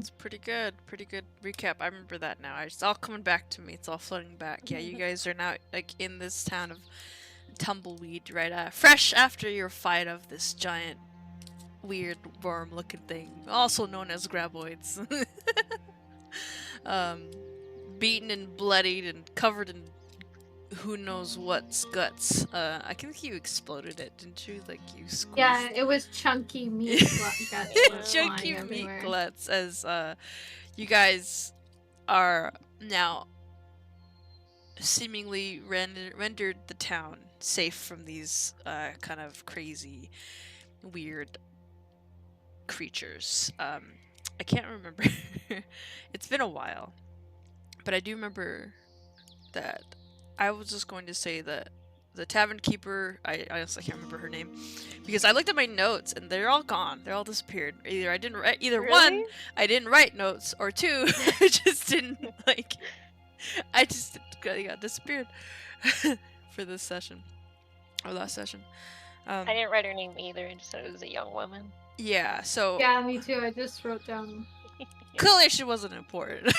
It's pretty good. Pretty good recap. I remember that now. It's all coming back to me. It's all flooding back. Yeah, you guys are now like in this town of Tumbleweed, right? Fresh after your fight of this giant, weird worm-looking thing, also known as graboids. um, Beaten and bloodied and covered in who knows what's guts. I think you exploded it, didn't you? Like you squeezed. Yeah, it was chunky meat guts. Chunky meat guts. As you guys are now seemingly rendered the town safe from these kind of crazy, weird creatures. I can't remember. It's been a while, but I do remember that I was just going to say that the tavern keeper, I honestly can't remember her name, because I looked at my notes and they're all gone. They're all disappeared. Either I didn't write, either Really? one, I didn't write notes, or two, I just didn't like. I just got disappeared for this session, or last session. I didn't write her name either. I just said it was a young woman. Yeah. So. Yeah, me too. I just wrote down. Clearly, she wasn't important.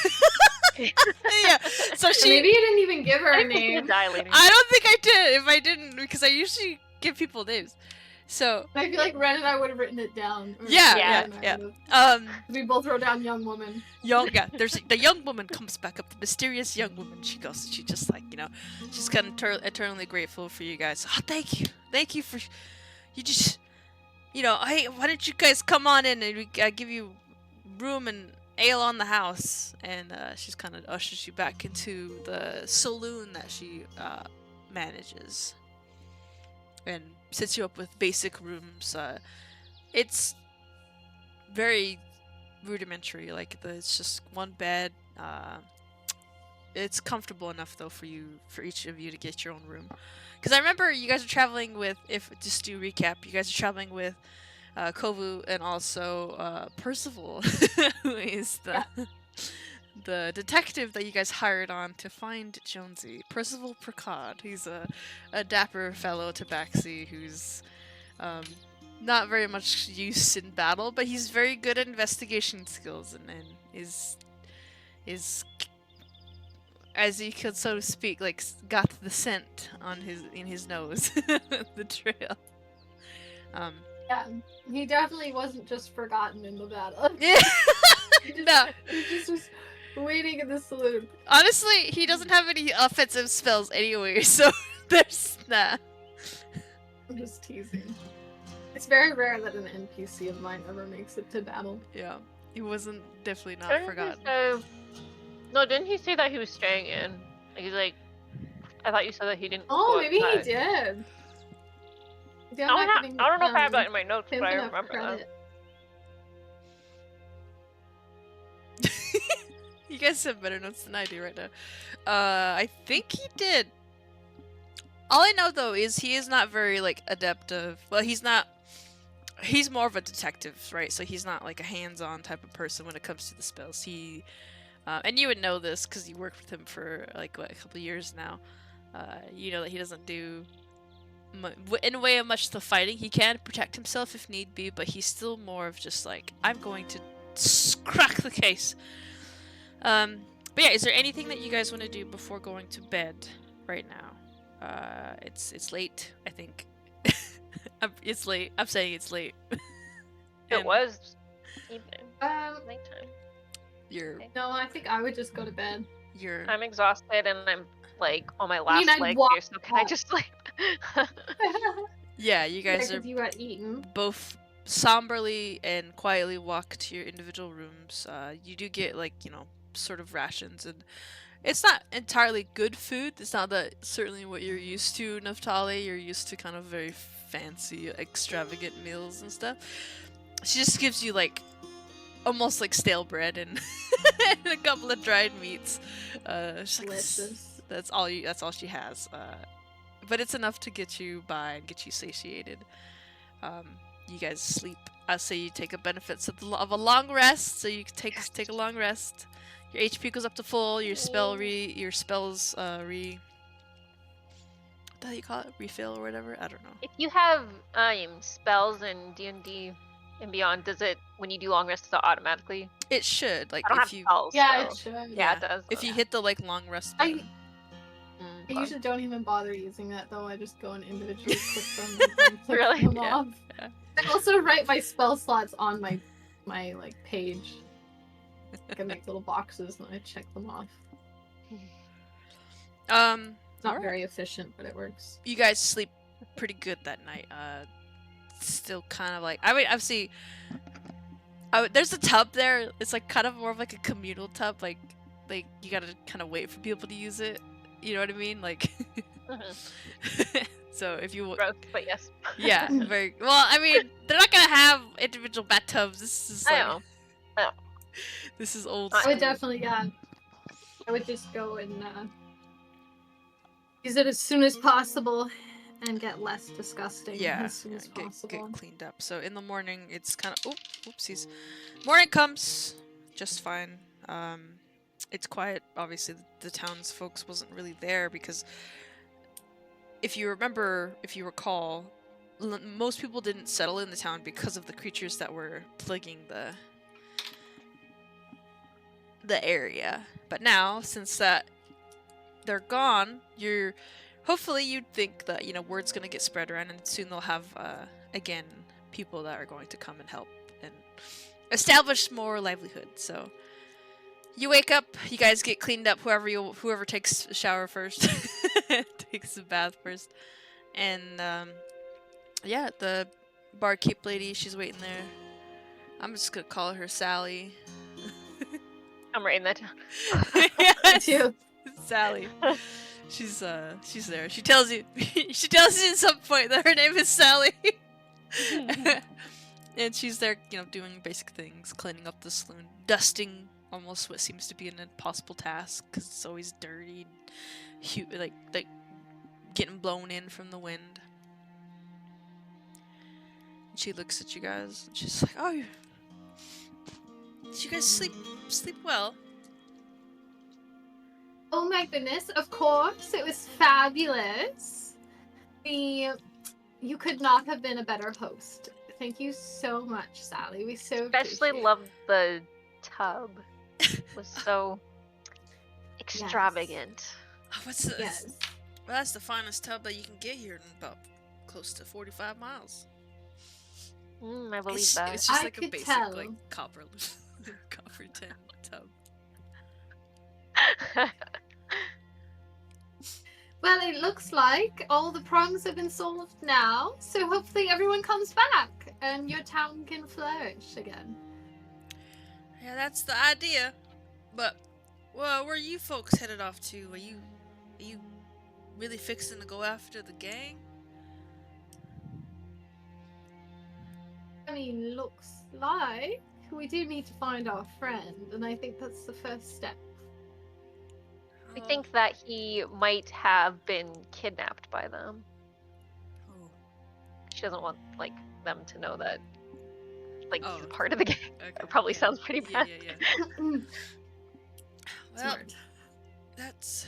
Yeah, so she. Maybe you didn't even give her a name. I don't think I did. If I didn't, because I usually give people names. So. I feel like Ren and I would have written it down. Yeah. We both wrote down young woman. There's the young woman comes back up. The mysterious young woman. She just like she's kind of eternally grateful for you guys. Oh, thank you for, you just, hey, why don't you guys come on in and I give you room and ale on the house, and she's kind of ushers you back into the saloon that she manages, and sets you up with basic rooms. It's very rudimentary, like it's just one bed. It's comfortable enough though for each of you to get your own room, because I remember you guys are traveling with, if just to recap, you guys are traveling with Kovu and also Percival, who is the detective that you guys hired on to find Jonesy. Percival Precod. He's a dapper fellow tabaxi who's not very much use in battle, but he's very good at investigation skills and is as he could, so to speak, like got the scent on his nose, the trail. Yeah, he definitely wasn't just forgotten in the battle. Yeah. No. He just was waiting in the saloon. Honestly, he doesn't have any offensive spells anyway, so there's that. I'm just teasing. It's very rare that an NPC of mine ever makes it to battle. Yeah, he wasn't definitely not forgotten. No, didn't he say that he was staying in? Like, he's like, I thought you said that he didn't. Oh, maybe he did. I don't know if I have that in my notes, but I remember that. You guys have better notes than I do right now. I think he did. All I know though is he is not very like adept of. Well, he's not. He's more of a detective, right? So he's not like a hands-on type of person when it comes to the spells. He, and you would know this because you worked with him for like a couple of years now. You know that he doesn't do. In a way of much the fighting. He can protect himself if need be, but he's still more of just like, I'm going to crack the case. But yeah, is there anything that you guys want to do before going to bed right now? It's late, I think. It's late. I'm saying it's late. It was evening. Nighttime. No, I think I would just go to bed. I'm exhausted and I'm like on my last leg here, so can I just like Yeah, you guys are you had eaten. Both somberly and quietly walk to your individual rooms. You do get like, sort of rations, and it's not entirely good food. It's not that certainly what you're used to, Naftali. You're used to kind of very fancy, extravagant meals and stuff. She just gives you like almost like stale bread and, and a couple of dried meats. Delicious. That's all she has. But it's enough to get you by and get you satiated. You guys sleep. I say you take a benefits of a long rest, so you can take a long rest. Your HP goes up to full. Your spells what do you call it? Refill or whatever? I don't know. If you have spells in D&D and beyond, does it, when you do long rests, does it automatically? It should, like, I don't if have you spells, Yeah, so. it should. Yeah, it does. if you hit the like long rest I button. I fun. usually don't even bother using that though. I just go and individually click them and then click Really? them Yeah. off. I also write my spell slots on my like page. I can make little boxes and I check them off. It's not alright. very efficient, but it works. You guys sleep pretty good that night. Still kind of like, I mean, obviously, there's a tub there. It's like kind of more of like a communal tub. Like you gotta kind of wait for people to use it. You know what I mean? Like, so if you Gross, but yes. yeah, very well. I mean, they're not gonna have individual bathtubs. This is like, I know. this is old I school. would definitely, yeah. I would just go and use it as soon as possible and get less disgusting as soon as possible. Get cleaned up. So in the morning, it's kind of oopsies. Morning comes just fine. It's quiet. Obviously, the town's folks wasn't really there because if you recall, most people didn't settle in the town because of the creatures that were plaguing the area. But now, since that they're gone, hopefully you'd think that, you know, word's gonna get spread around and soon they'll have again people that are going to come and help and establish more livelihood. So you wake up, you guys get cleaned up, whoever takes a shower first takes a bath first, and yeah, the barkeep lady, she's waiting there. I'm just gonna call her Sally. I'm writing that down. Yes, Too. Sally. She's there. She tells you at some point that her name is Sally. And she's there, you know, doing basic things, cleaning up the saloon, dusting almost what seems to be an impossible task because it's always dirty, and like getting blown in from the wind. And she looks at you guys and she's like, "Oh, did you guys sleep well?" Oh my goodness, of course, it was fabulous. You could not have been a better host. Thank you so much, Sally. We so Especially appreciate loved the tub. It was so extravagant. What's this? Yes. Well, that's the finest tub that you can get here in about close to 45 miles. I believe that. It's just I like a could basic tell. like copper tin tub. Well, it looks like all the problems have been solved now, so hopefully everyone comes back and your town can flourish again. Yeah, that's the idea. But, well, where are you folks headed off to? Are you really fixing to go after the gang? I mean, looks like we do need to find our friend, and I think that's the first step. We think that he might have been kidnapped by them. Oh, She doesn't want like them to know that like he's Oh. a part of the gang. okay. That probably sounds pretty Yeah, bad. yeah. Well, Smart. that's.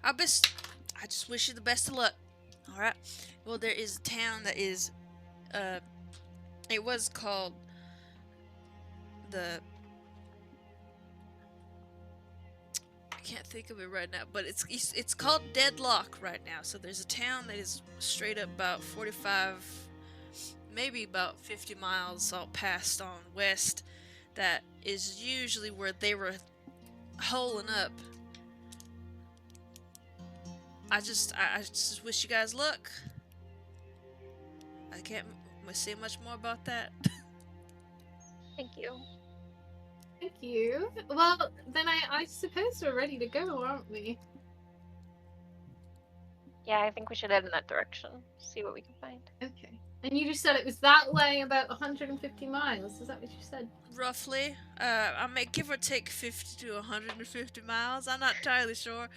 I just wish you the best of luck. All right. Well, there is a town that is, it was called the. I can't think of it right now, but it's called Deadlock right now. So there's a town that is straight up about 45, maybe about 50 miles out past on west. That is usually where they were holing up. I just wish you guys luck. I can't say much more about that. Thank you. Thank you. Well, then I suppose we're ready to go, aren't we? Yeah, I think we should head in that direction. See what we can find. Okay. And you just said it was that way, about 150 miles. Is that what you said? Roughly, I may give or take 50 to 150 miles. I'm not entirely sure.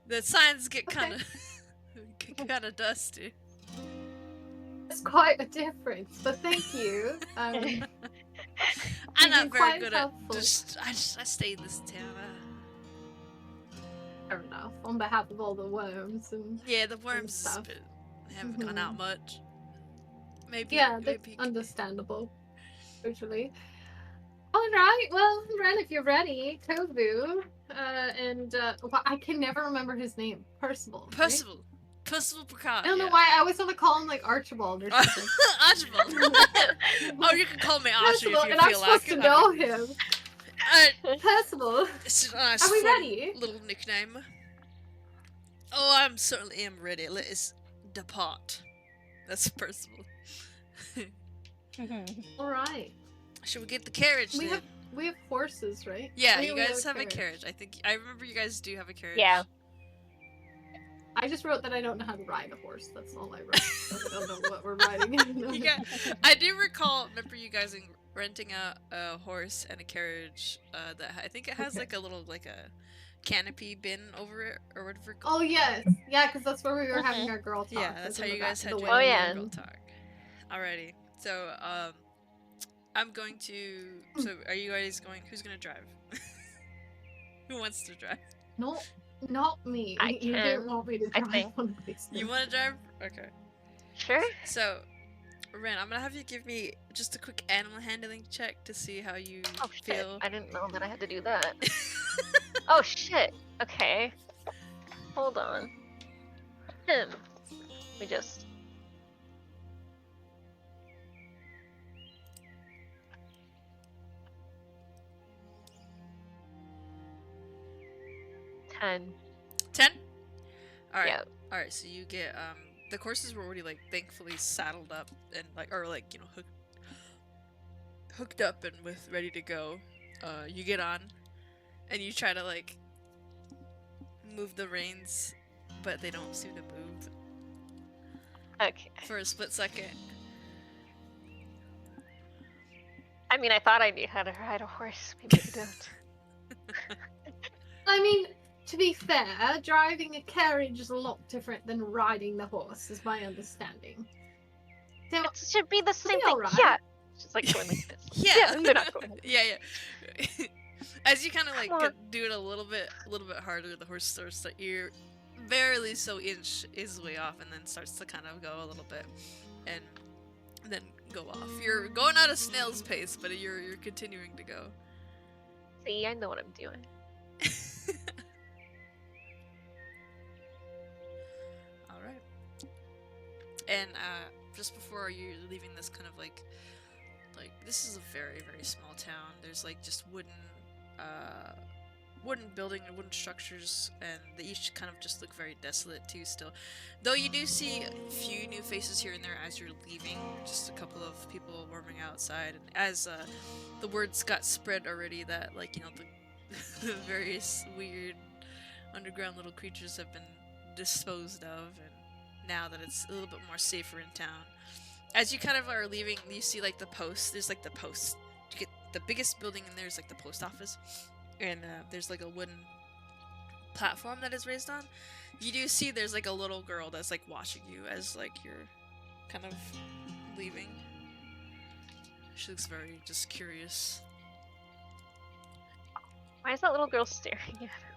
The signs get kind of dusty. It's quite a difference, but thank you. I'm You've not been very quite good helpful. at. I stay in this town. Fair enough. On behalf of all the worms and Yeah, the worms stuff. haven't gone out much. Maybe. Yeah, that's maybe. understandable. Totally. All right. Well, Ren, if you're ready, Kovu, well, I can never remember his name. Percival. Right? Percival. Percival Picard. I don't know yeah. why I always want to call him like Archibald or something. Archibald. Oh, you can call me Archie Percival, if you and I'm feel like supposed to it. know him. Percival. It's a nice, Are we fun ready? little nickname. Oh, I certainly am ready. Let us depart. That's Percival. All right. Should we get the carriage then? We have horses, right? Yeah, Oh, you we guys have a carriage. I remember you guys do have a carriage. Yeah. I just wrote that I don't know how to ride a horse. That's all I wrote. I don't know what we're riding. I do remember you guys renting a horse and a carriage that I think it has like a little like a canopy bin over it or whatever. Oh yes, yeah, because that's where we were having our girl talk. Yeah, that's how you guys had your Oh, yeah. girl talk. Alrighty, so I'm going to. So are you guys going? Who's gonna drive? Who wants to drive? No, not me. I You can, didn't want me to I drive think. one of these. You want to drive? Okay. Sure. So, Ren, I'm gonna have you give me just a quick animal handling check to see how you Oh shit! feel. I didn't know that I had to do that. Oh shit! Okay. Hold on. We just. Ten. 10? Alright. Yeah. Alright, so you get the courses were already like thankfully saddled up and like or like, you know, hooked up and with ready to go. You get on and you try to like move the reins, but they don't seem to move Okay. for a split second. I mean, I thought I knew how to ride a horse. Maybe I don't. I mean, to be fair, driving a carriage is a lot different than riding the horse, is my understanding. So, It should be the same be thing. alright. Yeah. It's just like going like this. Yeah. They're not going. Yeah. As you kind of like Come on. do it a little bit harder, the horse starts to barely so inch his way off, and then starts to kind of go a little bit, and then go off. You're going at a snail's pace, but you're continuing to go. See, I know what I'm doing. All right. And just before you're leaving this kind of like this is a very very small town. There's like just wooden building and wooden structures, and they each kind of just look very desolate too still. Though you do see a few new faces here and there as you're leaving, just a couple of people warming outside, and as the words got spread already that like, you know, the various weird underground little creatures have been disposed of, and now that it's a little bit more safer in town. As you kind of are leaving, you see like the post. There's like the post. You get the biggest building, and there's like the post office, and there's like a wooden platform that is raised on. You do see there's like a little girl that's like watching you as like you're kind of leaving. She looks very just curious. Why is that little girl staring at her?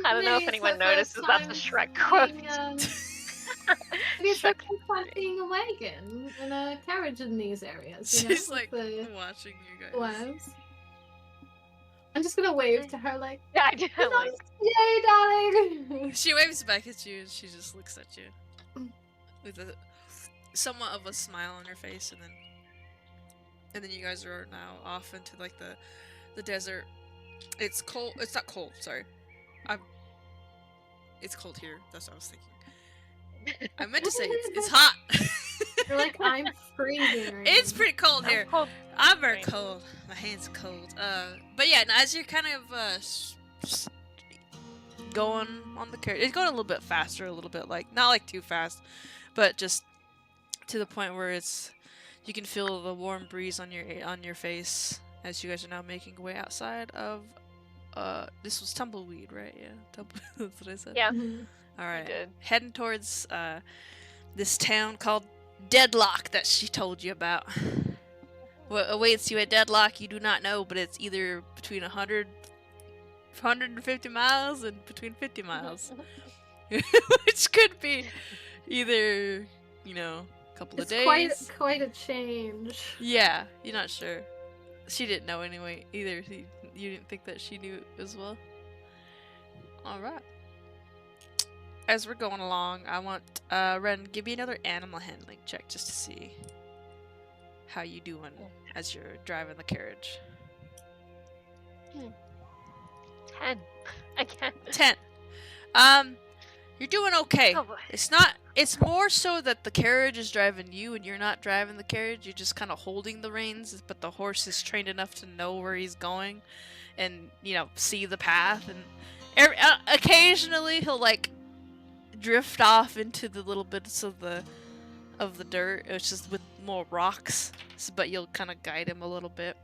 I don't know if anyone notices that's a Shrek quote. It's like seeing a wagon and a carriage in these areas. You know, She's like with watching you the guys. wives. I'm just gonna wave to her like, Yeah, I did. Like, "Yay, darling!" She waves back at you, and she just looks at you with a somewhat of a smile on her face, and then you guys are now off into like the desert. It's cold. It's not cold. Sorry, it's cold here. That's what I was thinking. I meant to say it's hot. You're like, I'm freezing. Right It's now." pretty cold here. I'm cold. I'm very Right. cold. My hands are cold. But yeah, now as you're kind of just going on the carriage, it's going a little bit faster, a little bit like not like too fast, but just to the point where you can feel the warm breeze on your face as you guys are now making your way outside of this was Tumbleweed, right? Yeah, that's what I said. Yeah. Mhm. All right. did. Heading towards this town called Deadlock that she told you about. What awaits you at Deadlock, you do not know, but it's either between 150 miles and between 50 miles. Which could be either you know, a couple It's of days. quite a change. Yeah, you're not sure. She didn't know anyway either. You didn't think that she knew as well. All right. As we're going along, I want Ren, give me another animal handling check just to see how you doing as you're driving the carriage. 10. Again. 10. You're doing okay. Oh boy. It's more so that the carriage is driving you and you're not driving the carriage. You're just kind of holding the reins, but the horse is trained enough to know where he's going and, you know, see the path. And occasionally he'll, like, drift off into the little bits of the dirt. It's just with more rocks, but you'll kind of guide him a little bit.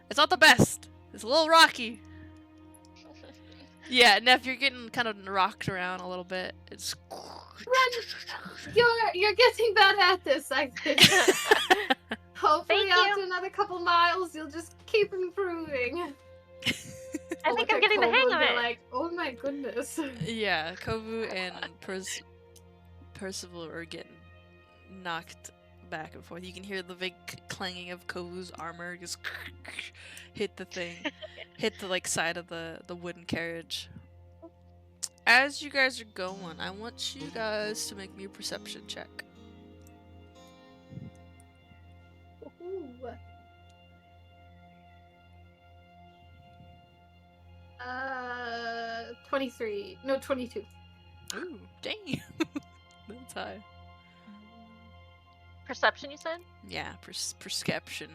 It's not the best. It's a little rocky. Yeah, Neff, you're getting kind of rocked around a little bit. It's Ren, you're getting better at this, I think. Hopefully Thank after you. another couple miles, you'll just keep improving. I think I'm getting the hang of it. Like, oh my goodness. Yeah, Kovu and Percival are getting knocked back and forth. You can hear the big clanging of Kovu's armor just hit the thing, hit the like side of the wooden carriage. As you guys are going, I want you guys to make me a perception check. Ooh. 23. No, 22. Ooh, dang! That's high. Perception, you said? Yeah, perception.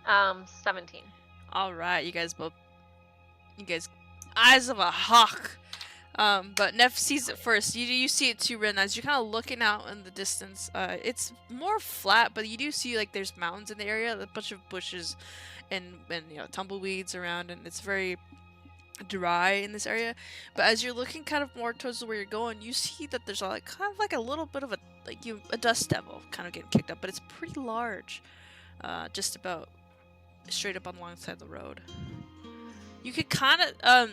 17. All right, you guys, eyes of a hawk. But Neff sees it first. You see it too, Ren. As you're kind of looking out in the distance, it's more flat, but you do see like there's mountains in the area, a bunch of bushes, and you know tumbleweeds around, and it's very dry in this area. But as you're looking kind of more towards where you're going, you see that there's like kind of like a little bit of a dust devil kind of getting kicked up, but it's pretty large, just about straight up alongside the road. You could kind of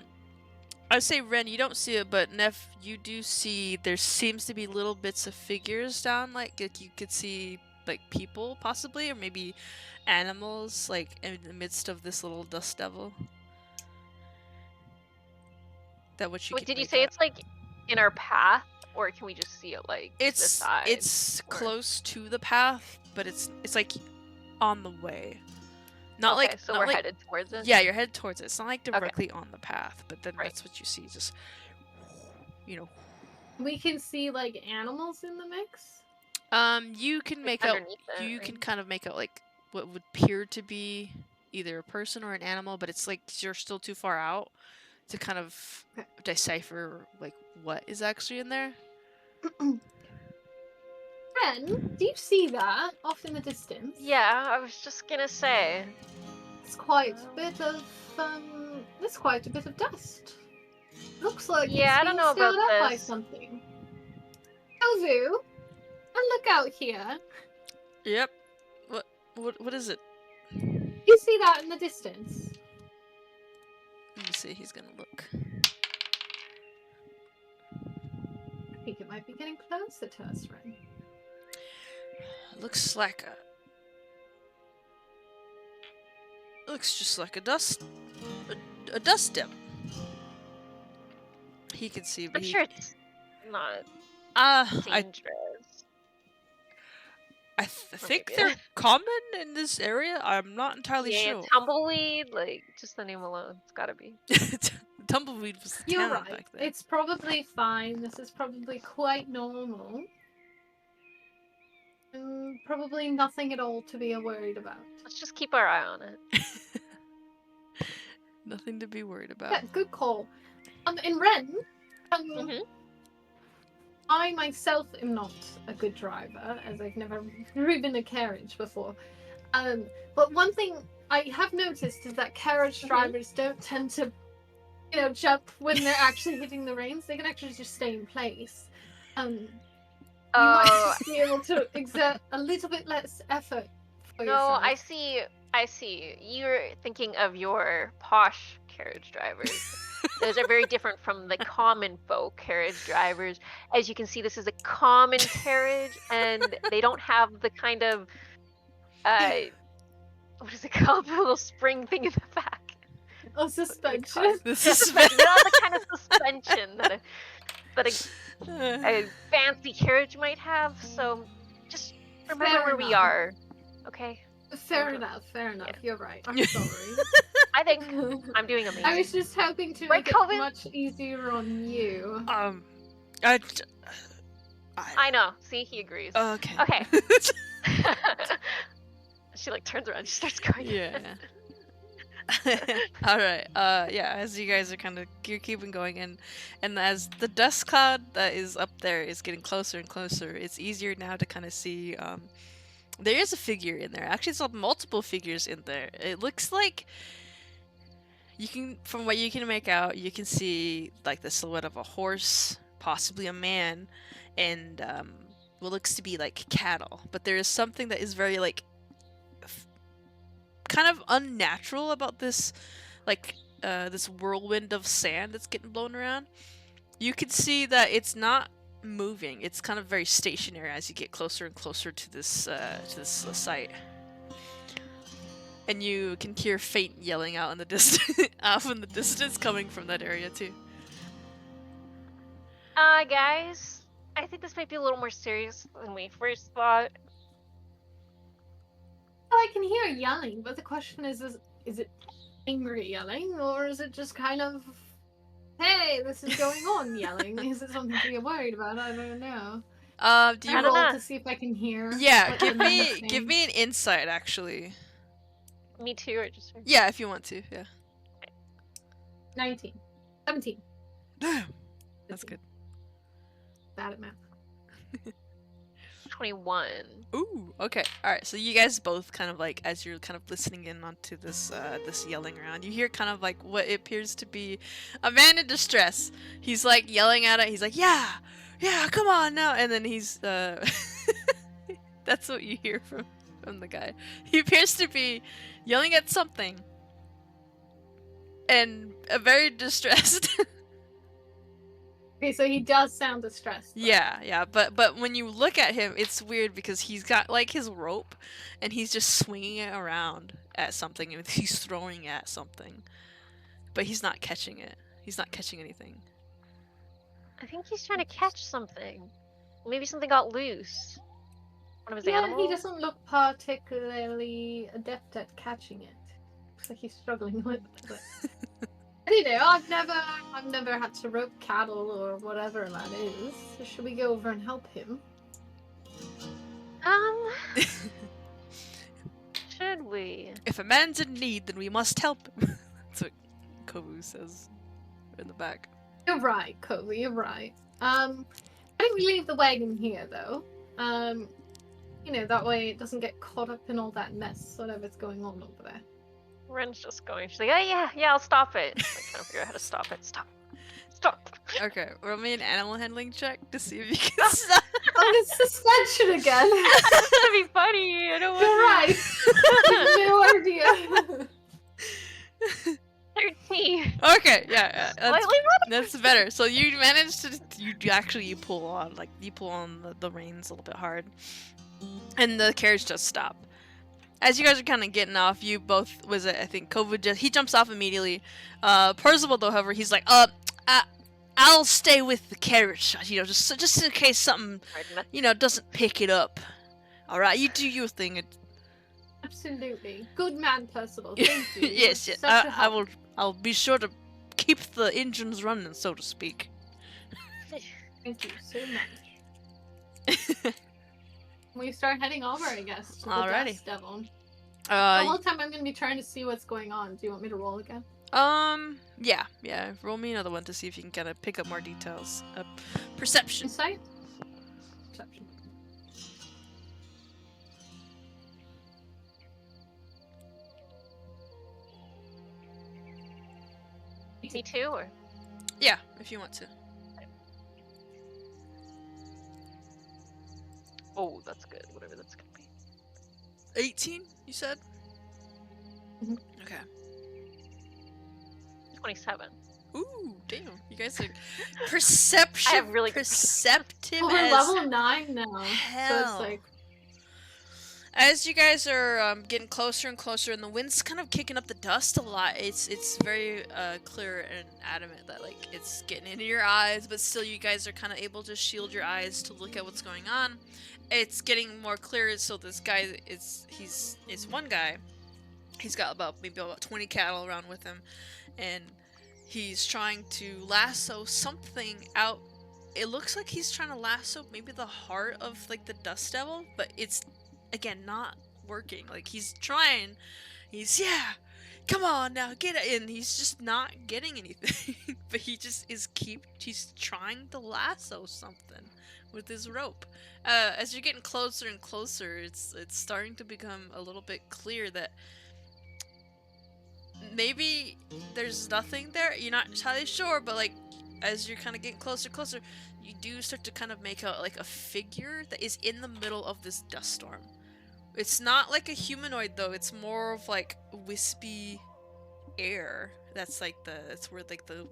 I'd say Ren, you don't see it, but Neff, you do see there seems to be little bits of figures down, like you could see like people possibly, or maybe animals, like in the midst of this little dust devil. That what you Wait, could did you make say out. it's like in our path, or can we just see it like the side? It's or- close to the path, but it's like on the way. Not okay, like so not we're like, headed towards it. Yeah, you're headed towards it. It's not like directly on the path, but then Right. that's what you see. Just you know. We can see like animals in the mix. You can Like, make out. underneath it, You right? can kind of make out like what would appear to be either a person or an animal, but it's like you're still too far out to kind of Okay. decipher like what is actually in there. Ren, do you see that off in the distance? Yeah, I was just gonna say. It's quite a bit of there's quite a bit of dust. Looks like Yeah, I it's don't being know about stirred up by this. something. Elvu, and look out here. Yep. What is it? You see that in the distance? Let me see. He's gonna look. I think it might be getting closer to us, Ren. Looks like looks just like a dust devil. He can see, but I'm sure it's not I dangerous. think maybe. they're common in this area. I'm not entirely Yeah, sure. tumbleweed, like just the name alone, it's gotta be. Tumbleweed was the You're town right. back then. It's probably fine. This is probably quite normal. Probably nothing at all to be worried about. Let's just keep our eye on it. Nothing to be worried about. Yeah, good call. In Ren, Mhm. I myself am not a good driver, as I've never driven a carriage before. But one thing I have noticed is that carriage drivers don't tend to, jump when they're actually hitting the reins. They can actually just stay in place. You might just be able to exert a little bit less effort for No, yourself. I see. You're thinking of your posh carriage drivers. Those are very different from the common folk carriage drivers. As you can see, this is a common carriage, and they don't have the kind of what is it called? The little spring thing in the back. Oh, suspension. The Suspension. They don't have the kind of suspension that a fancy carriage might have. So just remember Fair where we enough. are. Okay. Fair enough. Yeah. You're right. I'm sorry. I think I'm doing amazing. I was just hoping to Right, make Calvin? it much easier on you. I know. See, he agrees. Okay. Okay. She like turns around. She starts going. Yeah. All right. Yeah. As you guys are you're keeping going, and as the dust cloud that is up there is getting closer and closer, it's easier now to kind of see. There is a figure in there. Actually, there's multiple figures in there. It looks like from what you can make out, you can see like the silhouette of a horse, possibly a man, and what looks to be like cattle. But there is something that is very like kind of unnatural about this, like this whirlwind of sand that's getting blown around. You can see that it's not moving. It's kind of very stationary as you get closer and closer to this site. And you can hear faint yelling out in the distance, off in the distance, coming from that area too. Guys, I think this might be a little more serious than we first thought. Well, I can hear yelling, but the question is it angry yelling, or is it just kind of, hey, this is going on yelling? Is it something to be worried about? I don't know. Do you I don't roll know. to see if I can hear? Yeah, what give the me man's saying? an insight actually. Me too, or just Yeah, if you want to. Yeah. 19. 17. Damn. That's good. Bad at math. 21. Ooh, okay. Alright, so you guys both kind of like, as you're kind of listening in onto this this yelling around, you hear kind of like what appears to be a man in distress. He's like yelling at it, he's like, yeah, come on now, and then he's that's what you hear from the guy. He appears to be yelling at something and very distressed. Okay, so he does sound distressed. though. Yeah, but when you look at him, it's weird because he's got like his rope, and he's just swinging it around at something, and he's throwing at something, but he's not catching it. He's not catching anything. I think he's trying to catch something. Maybe something got loose. One of his Yeah, animals. he doesn't look particularly adept at catching it. Looks like he's struggling with it. Anyway, I've never had to rope cattle or whatever that is. So should we go over and help him? Should we? If a man's in need, then we must help him. That's what Kovu says in the back. You're right, Kobe, you're right. I think we leave the wagon here though. You know, that way it doesn't get caught up in all that mess, whatever's going on over there. Ren's just going. She's like, oh yeah, I'll stop it. Like, trying to figure out how to stop it. Stop. Okay, roll me an animal handling check to see if you can stop. Oh, it's suspension again! That'd be funny. I don't want You're right! No idea! 13. Okay, yeah, Slightly better. that's better. So you managed to you pull on the reins a little bit hard, and the carriage does stop. As you guys are kind of getting off, you both I think Kovu he jumps off immediately. Percival, though, however, he's like, I'll stay with the carriage, just in case something, doesn't pick it up. All right, you do your thing. Absolutely. Good man, Percival. Thank you. Yes, You're yes. such a I help. will be sure to keep the engines running, so to speak. Thank you so much. We start heading over, I guess, to the Alrighty. Dust Devil. The whole Uh, time I'm going to be trying to see what's going on. Do you want me to roll again? yeah. Roll me another one to see if you can kind of pick up more details. Perception. Insight? Perception. Me too, or? Yeah, if you want to. Oh, that's good. Whatever that's gonna be. 18, you said? Mhm. Okay. 27. Ooh, damn! You guys are I have really good perceptive Well, we're as level 9 now, so hell. it's like As you guys are getting closer and closer, and the wind's kind of kicking up the dust a lot, it's very clear and adamant that like it's getting into your eyes, but still you guys are kind of able to shield your eyes to look at what's going on. It's getting more clear, so this guy is one guy. He's got maybe about 20 cattle around with him, and he's trying to lasso something out. It looks like he's trying to lasso maybe the heart of like the dust devil, but it's again not working. Like he's trying, yeah, come on now, get it, and he's just not getting anything. But he's trying to lasso something with his rope. As you're getting closer and closer, it's starting to become a little bit clear that maybe there's nothing there. You're not entirely sure, but like as you're kind of getting closer, you do start to kind of make out like a figure that is in the middle of this dust storm. It's not like a humanoid though. It's more of like wispy air. That's where like the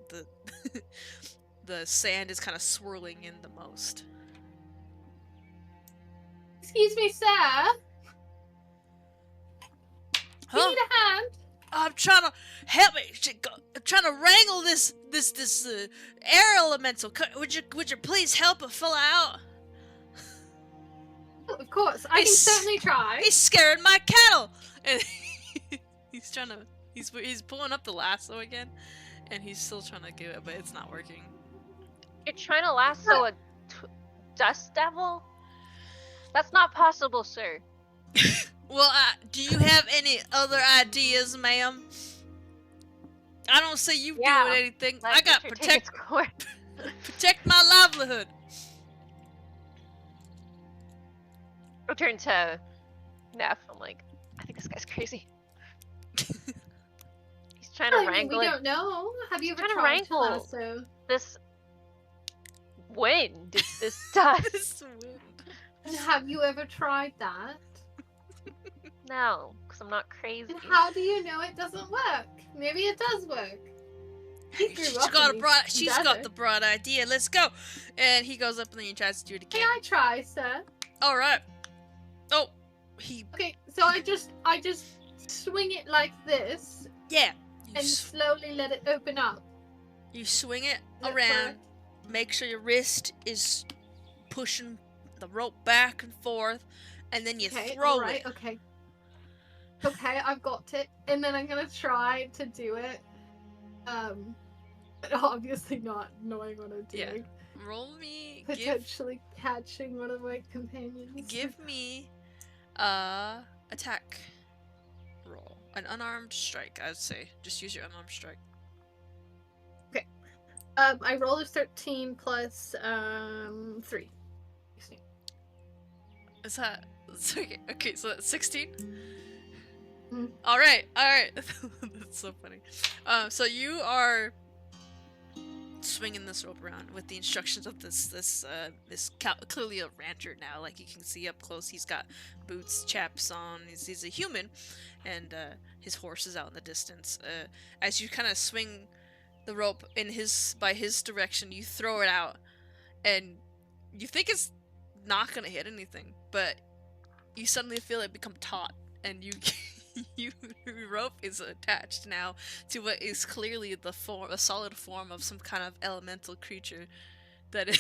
the sand is kind of swirling in the most. excuse me, sir. Huh? You need a hand? I'm trying to help me. I'm trying to wrangle this air elemental. Would you please help a fella out? Oh, of course, I can certainly try. He's scaring my cattle, and he's trying to. He's pulling up the lasso again, and he's still trying to get it, but it's not working. You're trying to lasso a dust devil? That's not possible, sir. Well, do you have any other ideas, ma'am? I don't see you doing anything. I got protect my livelihood. I'll turn to Neff. I'm like, I think this guy's crazy. He's trying to wrangle. We don't know. Have you ever trying to tried wrangle lasso? this wind? This dust. This wind. Have you ever tried that? No, because I'm not crazy. And how do you know it doesn't work? Maybe it does work. She's got the broad idea. Let's go. And he goes up and then he tries to do it again. Can I try, sir? All right. Oh, Okay, so I just swing it like this. Yeah. And slowly let it open up. You swing it around. Make sure your wrist is pushing the rope back and forth, and then you throw it. Okay. Okay, I've got it, and then I'm gonna try to do it. But obviously not knowing what I'm doing. Yeah. Roll me. Potentially catching one of my companions. Give me attack roll. An unarmed strike, I would say. Just use your unarmed strike. Okay. I rolled a 13 plus 3. Is that okay? So that's 16. Mm. All right. That's so funny. So you are swinging this rope around with the instructions of this clearly a rancher now. Like you can see up close, he's got boots, chaps on. He's a human, and his horse is out in the distance. As you kind of swing the rope by his direction, you throw it out, and you think it's not gonna hit anything, but you suddenly feel it become taut, and your rope is attached now to what is clearly a solid form of some kind of elemental creature that is.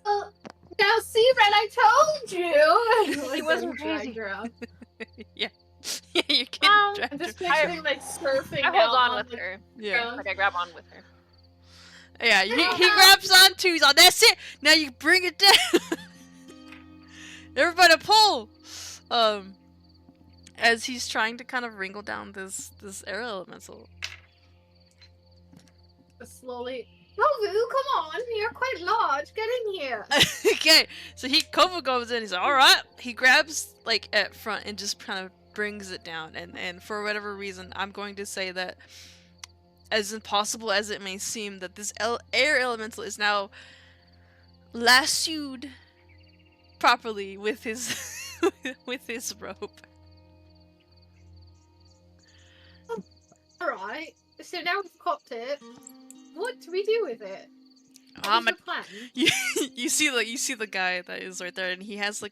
Well, now see, Ren, I told you. He wasn't crazy. Yeah, you can't. I'm just picturing like surfing. I hold on with her. Yeah, like I grab on with her. Yeah, he grabs on too. He's on. That's it. Now you bring it down. Everybody pull. As he's trying to kind of wrangle down this air elemental. Slowly. Rovu, come on! You're quite large. Get in here. Okay, so Kova goes in. He's like, all right. He grabs like at front and just kind of brings it down. And for whatever reason, I'm going to say that, as impossible as it may seem, that this air elemental is now lassoed properly with his with his rope. Alright, so now we've caught it. what do we do with it? I'm What's a the plan? you see the guy that is right there, and he also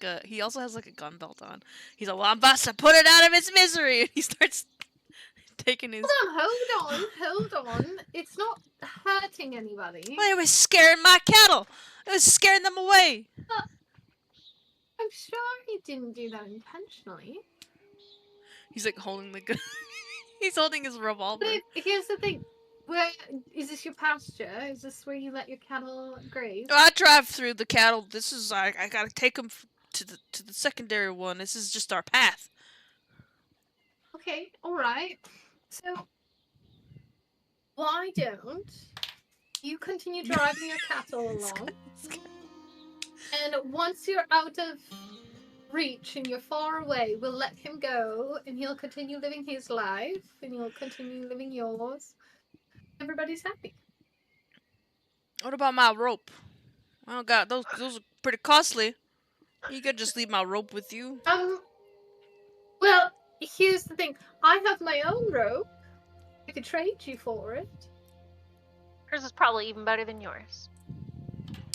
has like a gun belt on. He's like, well, I'm about to put it out of its misery, and he starts taking his. Hold on. It's not hurting anybody. Well, it was scaring my cattle. It was scaring them away. I'm sure he didn't do that intentionally. He's like holding the gun. He's holding his revolver. But here's the thing. Where is this your pasture? Is this where you let your cattle graze? I drive through the cattle. This is I gotta take them to the secondary one. This is just our path. Okay, alright. So, why don't you continue driving your cattle along? And once you're out of reach and you're far away, we'll let him go and he'll continue living his life and you'll continue living yours. Everybody's happy. What about my rope? Oh god, those are pretty costly. You could just leave my rope with you. Well, here's the thing. I have my own rope. I could trade you for it. Hers is probably even better than yours.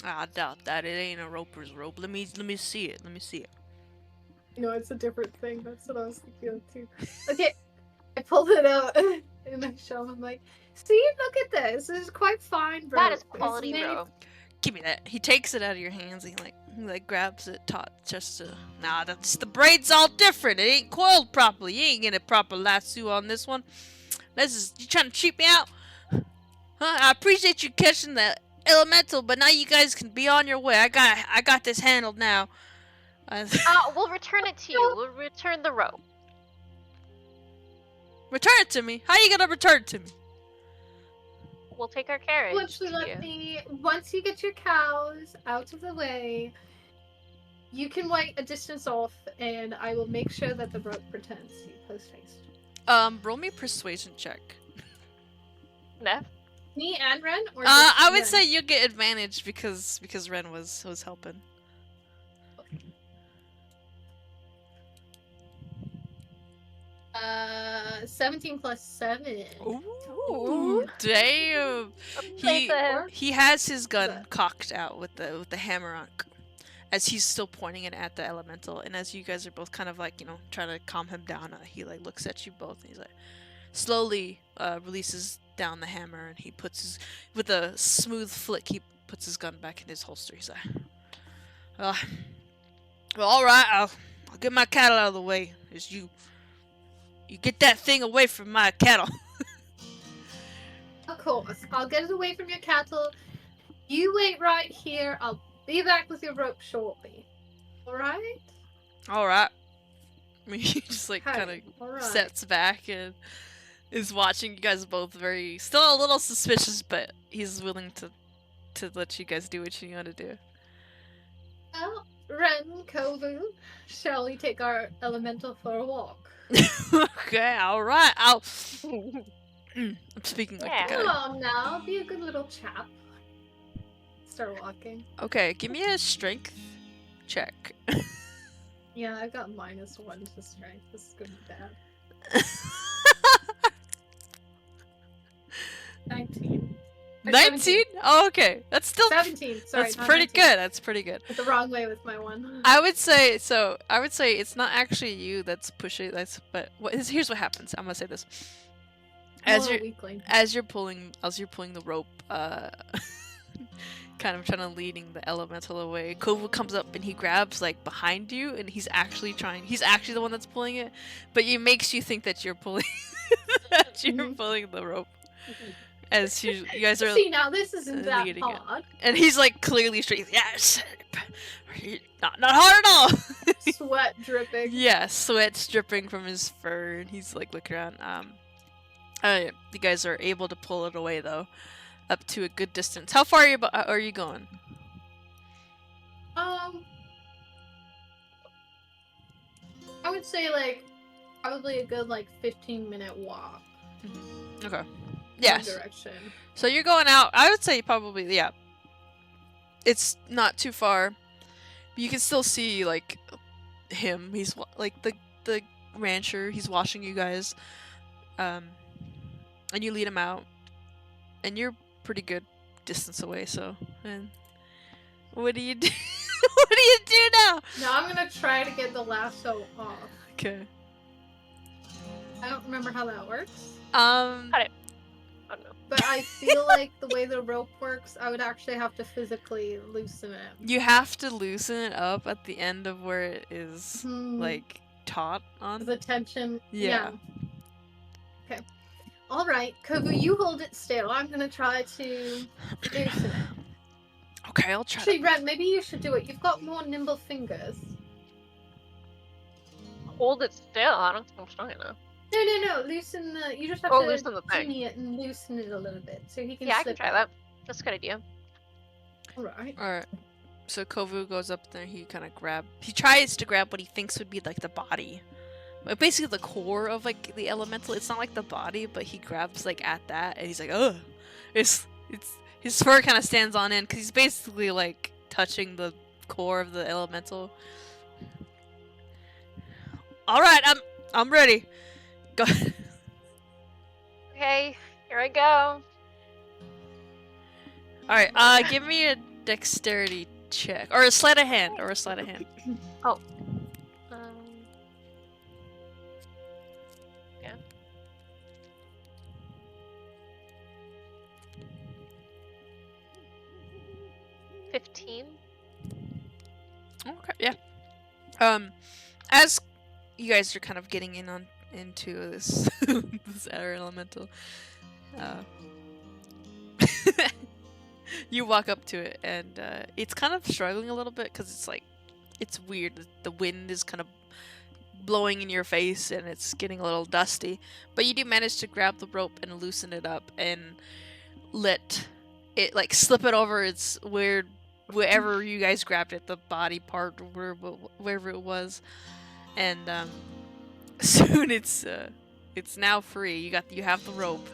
I doubt that. It ain't a roper's rope. Let me see it. Let me see it. No, it's a different thing. That's what I was thinking of too. Okay, I pulled it out and I show him. I'm like, see, look at this. This is quite fine, bro. That is quality rope. Give me that. He takes it out of your hands and he grabs it just to. Nah, that's the braid's all different. It ain't coiled properly. You ain't getting a proper lasso on this one. You trying to cheat me out? Huh? I appreciate you catching that elemental, but now you guys can be on your way. I got this handled now. We'll return it to you. We'll return the rope. Return it to me? How you gonna return it to me? We'll take our carriage. Once you get your cows out of the way, you can wait a distance off, and I will make sure that the rope returns to you post haste. Roll me persuasion check. No. Me and Ren, or I would say you get advantage because Ren was helping. 17 plus 7. Ooh, damn! He has his gun cocked out with the hammer on, as he's still pointing it at the elemental, and as you guys are both kind of trying to calm him down, he looks at you both and he's slowly releases down the hammer, and he puts with a smooth flick, he puts his gun back in his holster. He's well, all right, I'll get my cattle out of the way. As you get that thing away from my cattle. Of course, I'll get it away from your cattle. You wait right here. I'll be back with your rope shortly. All right? All right. I mean, he just kind of steps back and is watching you guys both still a little suspicious, but he's willing to let you guys do what you want to do. Well, Ren, Kovu, shall we take our elemental for a walk? Okay, all right. I'm speaking like the guy. Come on now, be a good little chap. Start walking. Okay, give me a strength check. Yeah, I got -1 to strength. This is gonna be bad. 19. 19? Oh, okay. That's still 17. Sorry, that's pretty 19. good. That's pretty good. It's the wrong way with my one. I would say it's not actually you that's pushing. Here's what happens. I'm gonna say this. As you're pulling the rope, kind of trying to leading the elemental away, Kovu comes up and he grabs behind you, and he's actually the one that's pulling it, but it makes you think that you're pulling pulling the rope. As you guys are see, now this isn't that hard. And he's clearly straight. Yes, not hard at all. Sweat dripping. Yeah, sweat's dripping from his fur, and he's looking around. You guys are able to pull it away though, up to a good distance. How far are you going? I would say probably a good 15-minute walk. Okay. Yes. Direction. So you're going out. I would say probably it's not too far. But you can still see him. He's the rancher. He's watching you guys. And you lead him out. And you're pretty good distance away, so... And what do you do? What do you do now? Now I'm gonna try to get the lasso off. Okay. I don't remember how that works. Got it. Oh no. But I feel like the way the rope works, I would actually have to physically loosen it. You have to loosen it up at the end of where it is, Hmm. like, taut on. The tension. Yeah. Okay. All right, Kovu, you hold it still. I'm gonna try to loosen it. Okay, I'll try. Actually, Ren, maybe you should do it. You've got more nimble fingers. Hold it still. I don't think I'm strong enough. No. Loosen the. You just have Oh, to loosen the thing. jimmy it and loosen it a little bit so he can. Yeah, I can slip try it. that. That's a good idea. All right. Alright. So Kovu goes up there, he kind of he tries to grab what he thinks would be like the body. But basically the core of like the elemental. It's not like the body, but he grabs like at that and he's like, ugh. It's his fur kind of stands on end because he's basically like touching the core of the elemental. Alright, I'm ready. Go. Okay, here I go. Alright, give me a dexterity check. Or a sleight of hand. Um, yeah. $15. Okay, yeah. As you guys are kind of getting into this this air elemental, you walk up to it and it's kind of struggling a little bit because it's weird. The wind is kind of blowing in your face and it's getting a little dusty, but you do manage to grab the rope and loosen it up and let it like slip it over its weird wherever you guys grabbed it, the body part or wherever it was, and soon it's now free. You have the rope.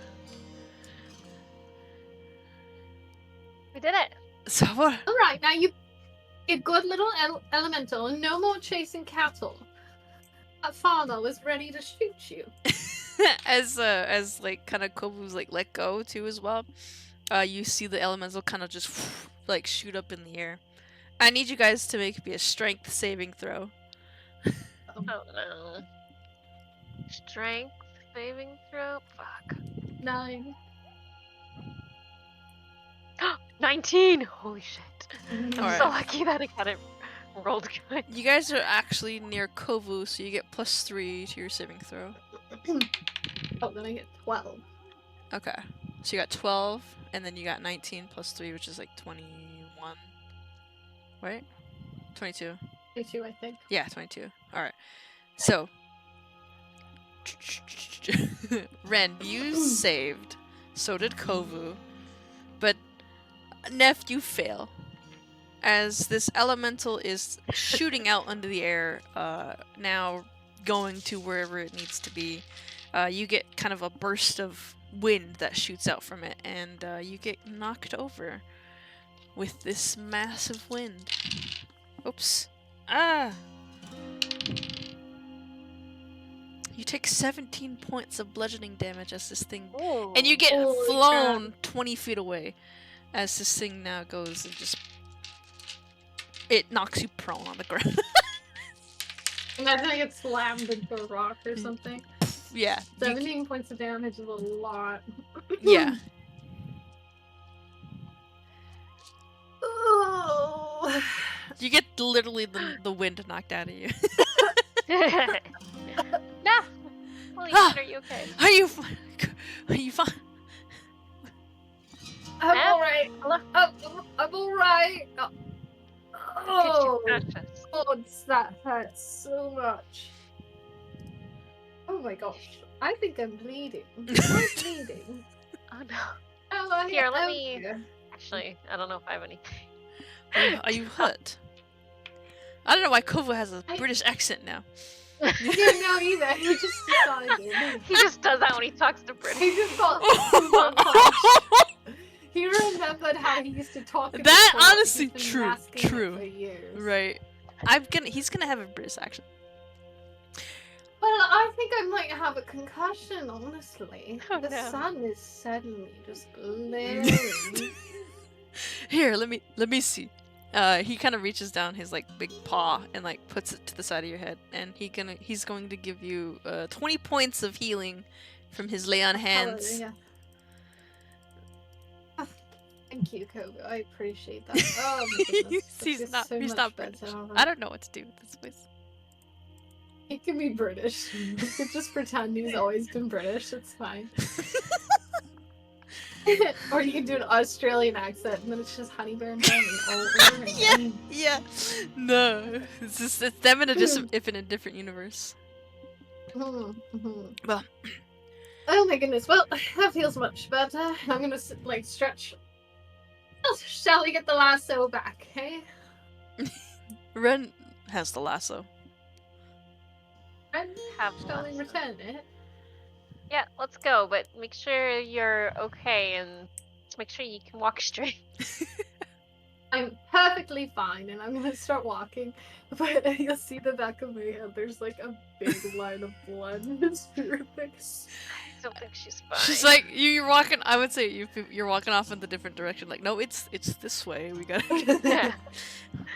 We did it. So what? All right, now you good little elemental. No more chasing cattle. That father was ready to shoot you. as like kind of Kobu's like let go too as well. You see the elemental kind of just like shoot up in the air. I need you guys to make me a strength saving throw. Oh no. Strength saving throw? Fuck. 9. 19! Holy shit. I'm Alright. so lucky that I got it rolled good. You guys are actually near Kovu, so you get +3 to your saving throw. Oh, then I get 12. Okay. So you got 12, and then you got 19 +3, which is like 21. Right? 22. 22, I think. Yeah, 22. Alright. So. Ren, you saved. So did Kovu. But Neff, you fail. As this elemental is shooting out into the air, now going to wherever it needs to be. You get kind of a burst of wind that shoots out from it, and you get knocked over with this massive wind. Oops. Ah! You take 17 points of bludgeoning damage as this thing... Ooh. And you get Holy flown 20 feet away as this thing now goes and just... It knocks you prone on the ground. Imagine I get slammed into a rock or something. Yeah. 17 points of damage is a lot. Yeah. Oh. You get literally the wind knocked out of you. No! Holy Ah. shit, are you okay? Are you fine? Are you fine? I'm Matt? alright. Hello? I'm alright. Oh, Precious. God, that hurts so much. Oh my gosh. I think I'm bleeding. I'm bleeding. Oh no. Oh, Here, let oh, me- yeah. Actually, I don't know if I have any. Are you hurt? I don't know why Kovu has a I- British accent now. I didn't know either. He just decided. He just does that when he talks to British. He just got super punched. He remembered how he used to talk. in the That court. honestly, He's been masking it true. for years. Right. He's gonna have a British accent. Well, I think I might have a concussion, honestly. Oh, The no. sun is suddenly just glaring. Here, let me see. He kind of reaches down his like big paw and like puts it to the side of your head, and he's going to give you 20 points of healing from his lay on hands. Hallelujah. Oh, thank you, Kogo. I appreciate that. Oh my goodness. That feels so He's much not better British. already. I don't know what to do with this voice. He can be British. He could just pretend he's always been British. It's fine. Or you can do an Australian accent, and then it's just Honey Bear and Brownie all over again. Yeah. No, it's them in a different universe. Well. Oh my goodness. Well, that feels much better. I'm gonna like stretch. Well, shall we get the lasso back, hey? Ren has the lasso. And Have shall we lasso. return it? Yeah, let's go, but make sure you're okay and just make sure you can walk straight. I'm perfectly fine, and I'm gonna start walking. But you'll see the back of my head. There's like a big line of blood in his face. I don't think she's fine. She's like you're walking. I would say you're walking off in the different direction. Like no, it's this way. We got. Yeah.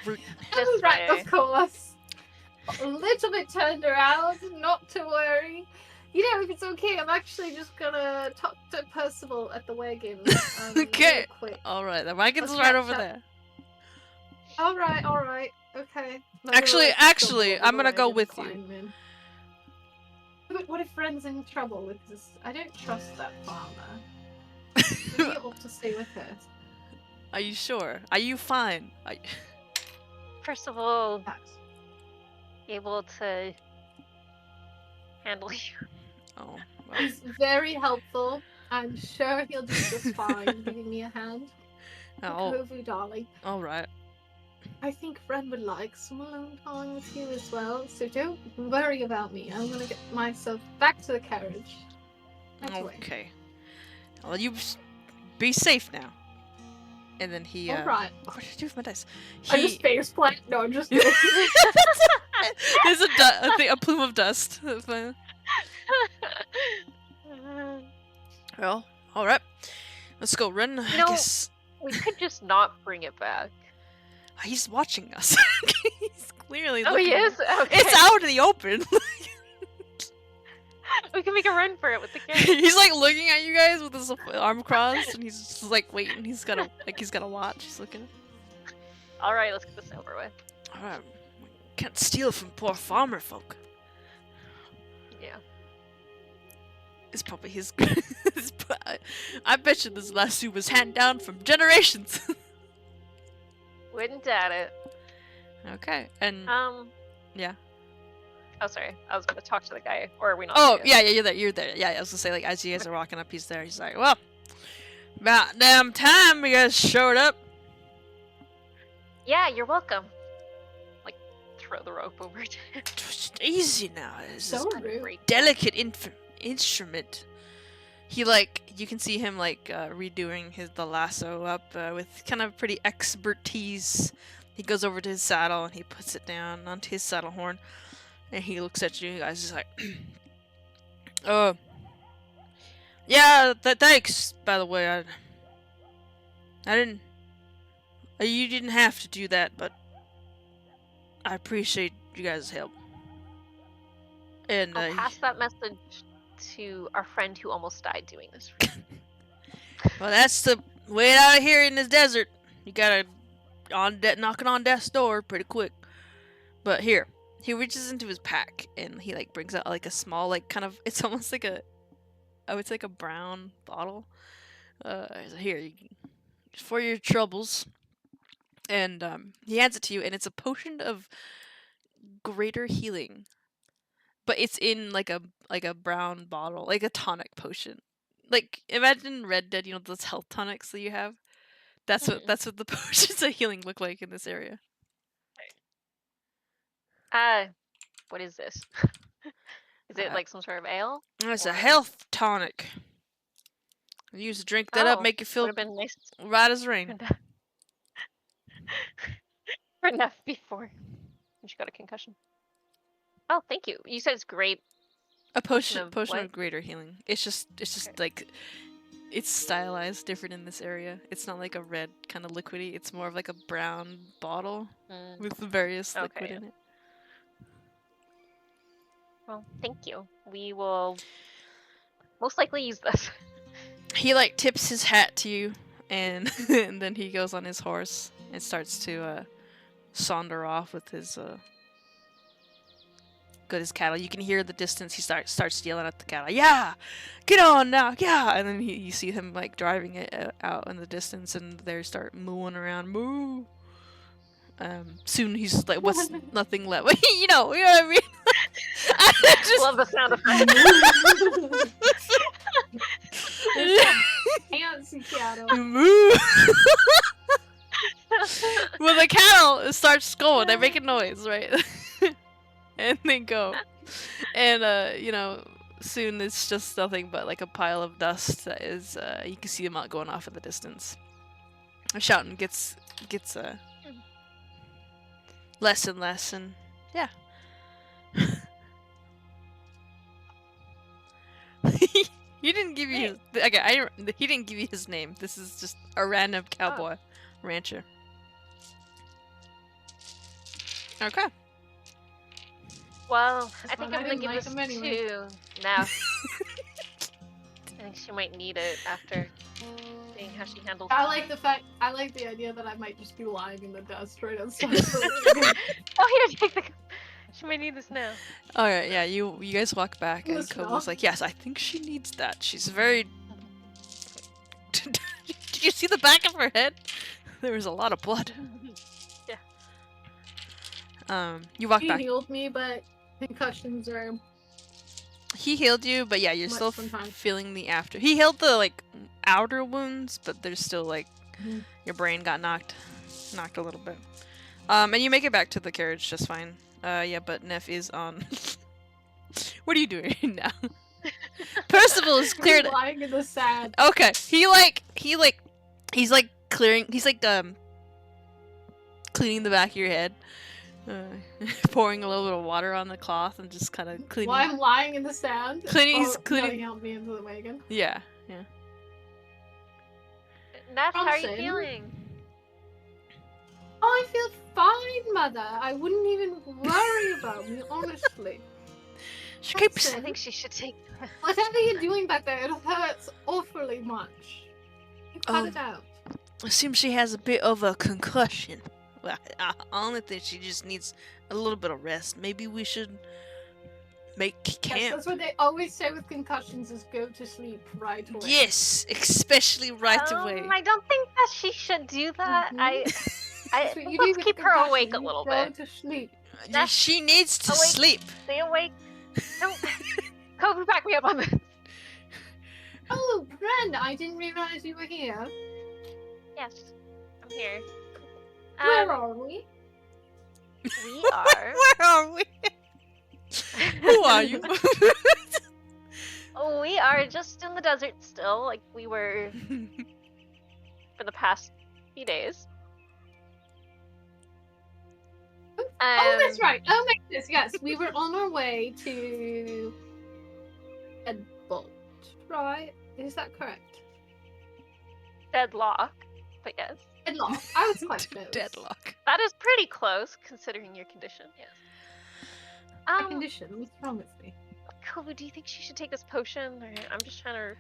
This Right, way. of course. A little bit turned around, not to worry. You know, if it's okay, I'm actually just gonna talk to Percival at the wagon. Okay. Real quick. All right, the wagon's Let's right catch over up. there. All right, okay. I'm Actually, gonna, like, actually, stumble I'm over gonna the go wagon with and you. climb in. But what if Ren's in trouble with this? I don't trust that farmer. Would be able to stay with her. Are you sure? Are you fine? First of all, That's able to handle you. Oh, well. He's very helpful. I'm sure he'll do just fine giving me a hand. Oh, Kovu, darling. all right. I think Fred would like some alone time with you as well, so don't worry about me. I'm gonna get myself back to the carriage. Right away. Okay. Well, you be safe now. And then he. Alright. What did I do with my dice? I just face plant. No, I'm just kidding. There's a plume of dust. That's fine. Well, all right. Let's go, Ren. I know- guess We could just not bring it back. he's watching us. He's clearly. Oh, he looking. is? Okay. It's out in the open. We can make a run for it with the carrot. He's like looking at you guys with his arm crossed, and he's just like waiting. He's gotta watch. He's looking. Alright, let's get this over with. All right. Can't steal from poor farmer folk. Yeah. It's probably his. I bet you this lasso was handed down from generations. Wouldn't doubt it. Okay, and yeah. Oh, sorry. I was gonna talk to the guy. Or are we not? Oh, there yet? yeah, you're there. Yeah, I was gonna say, like, as you guys are walking up, he's there. He's like, well, about damn time you guys showed up. Yeah, you're welcome. Like, throw the rope over to him. Just easy now. This So is rude. Great. delicate instrument. He, like, you can see him, like, redoing the lasso up with kind of pretty expertise. He goes over to his saddle and he puts it down onto his saddle horn. And he looks at you guys, he's like, yeah, thanks, by the way, I didn't, you didn't have to do that, but I appreciate you guys' help. And, I'll pass that message to our friend who almost died doing this for you. well, that's the way out of here in this desert. You gotta, knocking on death's door pretty quick. But here. He reaches into his pack and he like brings out like a small like kind of it's almost like it's like a brown bottle. He's like, here, for your troubles. And he hands it to you and it's a potion of greater healing. But it's in like a brown bottle, like a tonic potion. Like imagine Red Dead, you know those health tonics that you have? That's what the potions of healing look like in this area. What is this? Is it Uh, like some sort of ale? It's a Or- health tonic. You used to drink that up, Oh, make you feel Would have been nice right as rain. for enough before. And she got a concussion. Oh, thank you. You said it's grape A potion of potion what? of greater healing. It's just Okay. like it's stylized different in this area. It's not like a red kind of liquidy. It's more of like a brown bottle Mm, with various liquid okay. in it. Well, thank you. We will most likely use this. He like tips his hat to you, and and then he goes on his horse and starts to saunter off with his cattle. You can hear the distance. He starts yelling at the cattle. Yeah, get on now. Yeah, and then you see him like driving it out in the distance, and they start mooing around. Moo. Soon he's like, what's nothing left? you know what I mean? I just Love the sound effect. Fancy cattle. moo. Well, the cattle starts going. They're making noise, right? And they go, and soon it's just nothing but like a pile of dust that is. You can see them out going off in the distance. Shouting gets less and less, and yeah. He didn't give you his. Okay, he didn't give you his name. This is just a random cowboy rancher. Okay. Well, I Well, think I I'm gonna didn't give like this him anyway. to Nav. I think she might need it after seeing how she handles. I like the idea that I might just be lying in the dust right outside. Oh, here, take the. She might need this now. All right, yeah. You guys walk back, and Listen Kobo's off. like, "Yes, I think she needs that. She's very." Did you see the back of her head? There was a lot of blood. Yeah. You walk He back. healed me, but concussions are He healed you, but yeah, you're Much still sometimes. feeling the after. He healed the like outer wounds, but there's still like Mhm. your brain got knocked a little bit. And you make it back to the carriage just fine. Yeah, but Neff is on. What are you doing now? Percival is cleared. lying in the sand. Okay, he's like clearing. He's like cleaning the back of your head, pouring a little bit of water on the cloth and just kind of cleaning. While I'm lying in the sand. He's Oh, cleaning. no, he helped me into the wagon. Yeah. Nav, how are you Thompson? feeling? Oh, I feel fine, Mother. I wouldn't even worry about me, honestly. She keeps. Thompson, I think she should take. whatever you're doing back there, it hurts awfully much. You cut Oh. it out. It seems she has a bit of a concussion. Well, I only think she just needs a little bit of rest. Maybe we should make Yes, camp. that's what they always say with concussions: is go to sleep right away. Yes, especially right away. I don't think that she should do that. Mhm. That's what you do Let's with keep a her concussion, awake a you little go bit. to sleep. That's- She needs to awake. sleep. Stay awake. No, Kobe, back me up on this. Oh, Bren, I didn't realize you were here. Yes, I'm here. Where are we? We are. Where are we? Who are you? We are just in the desert still, like we were for the past few days. Oh, that's right. Oh my goodness, yes. We were on our way to Deadbolt, right? Is that correct? Deadlock, but yes. Deadlock. I was quite close. Deadlock. That is pretty close considering your condition, yes. My condition. What's wrong with me? Kobe, do you think she should take this potion? Or I'm just trying to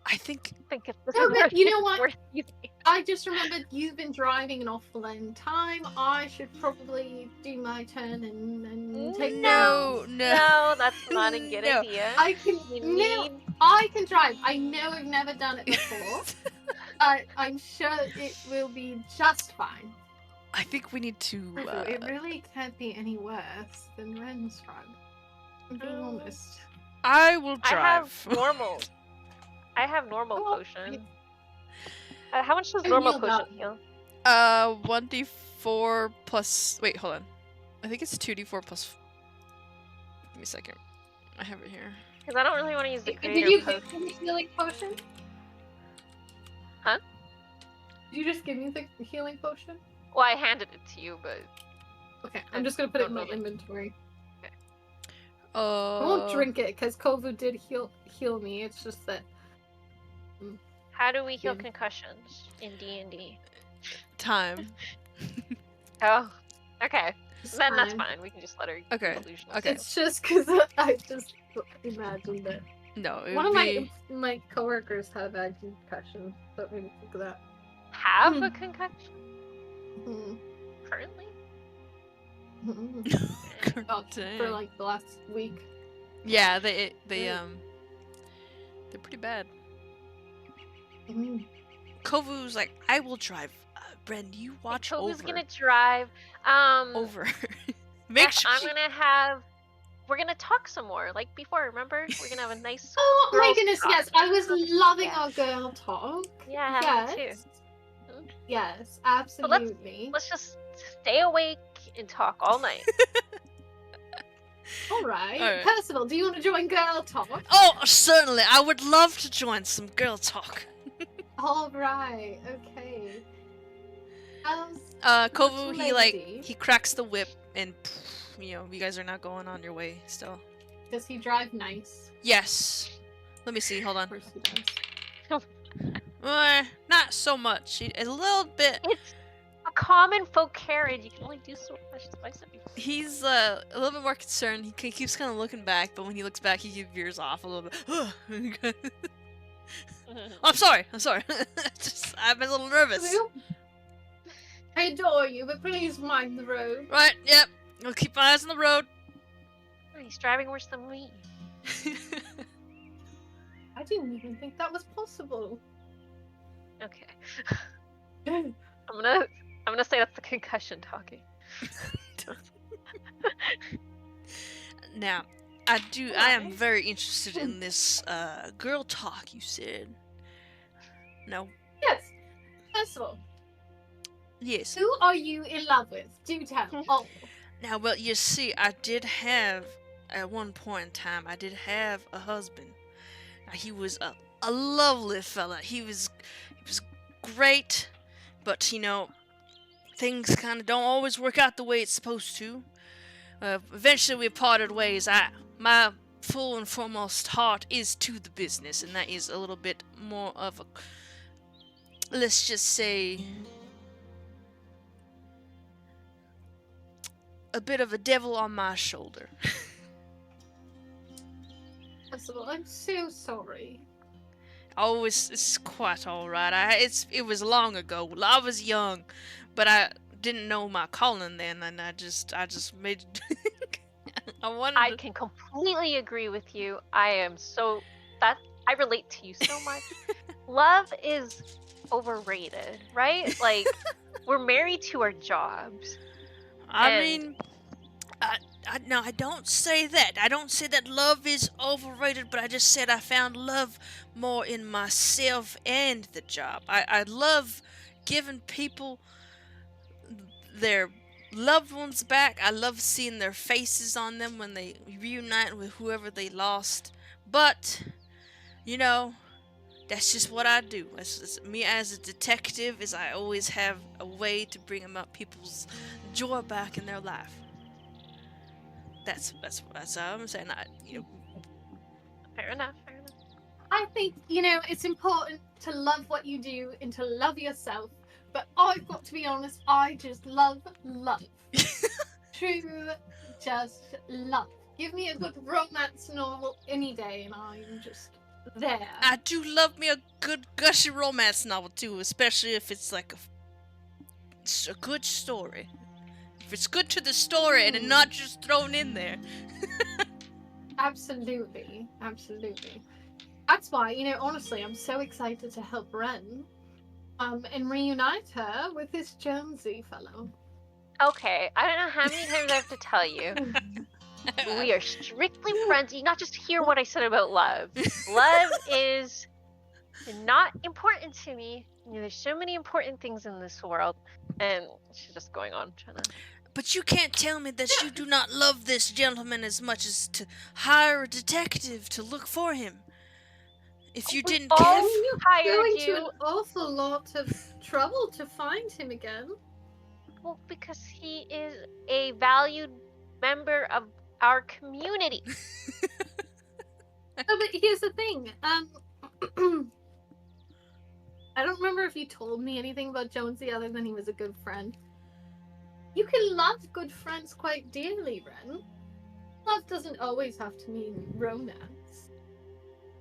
I think think if this No, is but worth, you know it's what? worth using. I just remembered you've been driving an awful long time. I should probably do my turn and take no. No, that's not a good No. idea. I can You no, need I can drive. I know I've never done it before. I'm sure it will be just fine. I think we need to. It really can't be any worse than Ren's run. I'm being honest. I will I drive. have normal. I have normal Oh, potion. How much does I normal healed potion up. heal? 1d4 plus. Wait, hold on. I think it's 2d4 plus. Give me a second. I have it here. Because I don't really want to use the Did creator you potion. give me the healing potion? Huh? Did you just give me the healing potion? Well, I handed it to you, but Okay, I'm just gonna put it in my Okay. inventory. I won't drink it because Kovu did heal me. It's just that. How do we heal Yeah. concussions in D&D? Time. Oh, okay. It's Then that's fine. fine. We can just let her Okay, illusion. okay. It's just because I just imagined it. No, it One would of be... my coworkers had a concussion. Let me think of that. Have a concussion Mhm. currently? Mhm. Oh, for Dang. like the last week. Yeah, they're pretty bad. Mhm. Kovu's like, I will drive. Bren, you watch Kobu's over. gonna drive. Over. Make Yes, sure I'm she... gonna have. We're gonna talk some more, like before. Remember, we're gonna have a nice. Oh my girls' goodness, talk. yes. I was loving Yeah. our girl talk. Yeah, me too. Yes. Mhm. Yes, But absolutely. let's just stay awake and talk all night. Alright. Alright. Percival, do you want to join girl talk? Oh, certainly. I would love to join some girl talk. Alright, okay. Kovu, lady? he cracks the whip and, you guys are not going on your way still. Does he drive nice? Yes. Let me see, hold on. Of course he does. Not so much. A little bit. It's a common folk carriage. You can only do so much. I said before. He's a little bit more concerned. He keeps kind of looking back, but when he looks back, he veers off a little bit. I'm sorry. I'm a little nervous. I adore you, but please mind the road. Right, yep. I'll keep my eyes on the road. He's driving worse than me. I didn't even think that was possible. Okay. I'm gonna say that's the concussion talking. Now, I am very interested in this girl talk you said. No. Yes. Percival, Yes. who are you in love with? Do tell. Oh. Now, well, you see, I did have, at one point in time, I did have a husband. Now, he was a lovely fella. He was great, but, things kind of don't always work out the way it's supposed to. Eventually, we parted ways. My full and foremost heart is to the business, and that is a little bit more of a, let's just say, a bit of a devil on my shoulder. Percival, I'm so sorry. Oh, it's quite all right. It was long ago. I was young, but I didn't know my calling then, and I just made. I can completely agree with you. I relate to you so much. Love is overrated, right? Like, we're married to our jobs. I mean, no, I don't say that. I don't say that love is overrated, but I just said I found love more in myself and the job. I love giving people their loved ones back. I love seeing their faces on them when they reunite with whoever they lost. But, that's just what I do. It's me as a detective is I always have a way to bring about people's joy back in their life. That's how I'm saying. Fair enough. I think, it's important to love what you do and to love yourself. But I've got to be honest, I just love love. True, just love. Give me a good romance novel any day and I'm just there. I do love me a good gushy romance novel too, especially if it's like a good story. If it's good to the story and not just thrown in there. Absolutely. That's why, honestly, I'm so excited to help Ren and reunite her with this Jonesy fellow. Okay, I don't know how many times I have to tell you. We are strictly friends. You not just hear what I said about love. Love is not important to me. There's so many important things in this world. And she's just going on trying to... But you can't tell me that you do not love this gentleman as much as to hire a detective to look for him. If you didn't care... You're going to an awful lot of trouble to find him again. Well, because he is a valued member of our community. No, but here's the thing. I don't remember if you told me anything about Jonesy other than he was a good friend. You can love good friends quite dearly, Ren. Love doesn't always have to mean romance.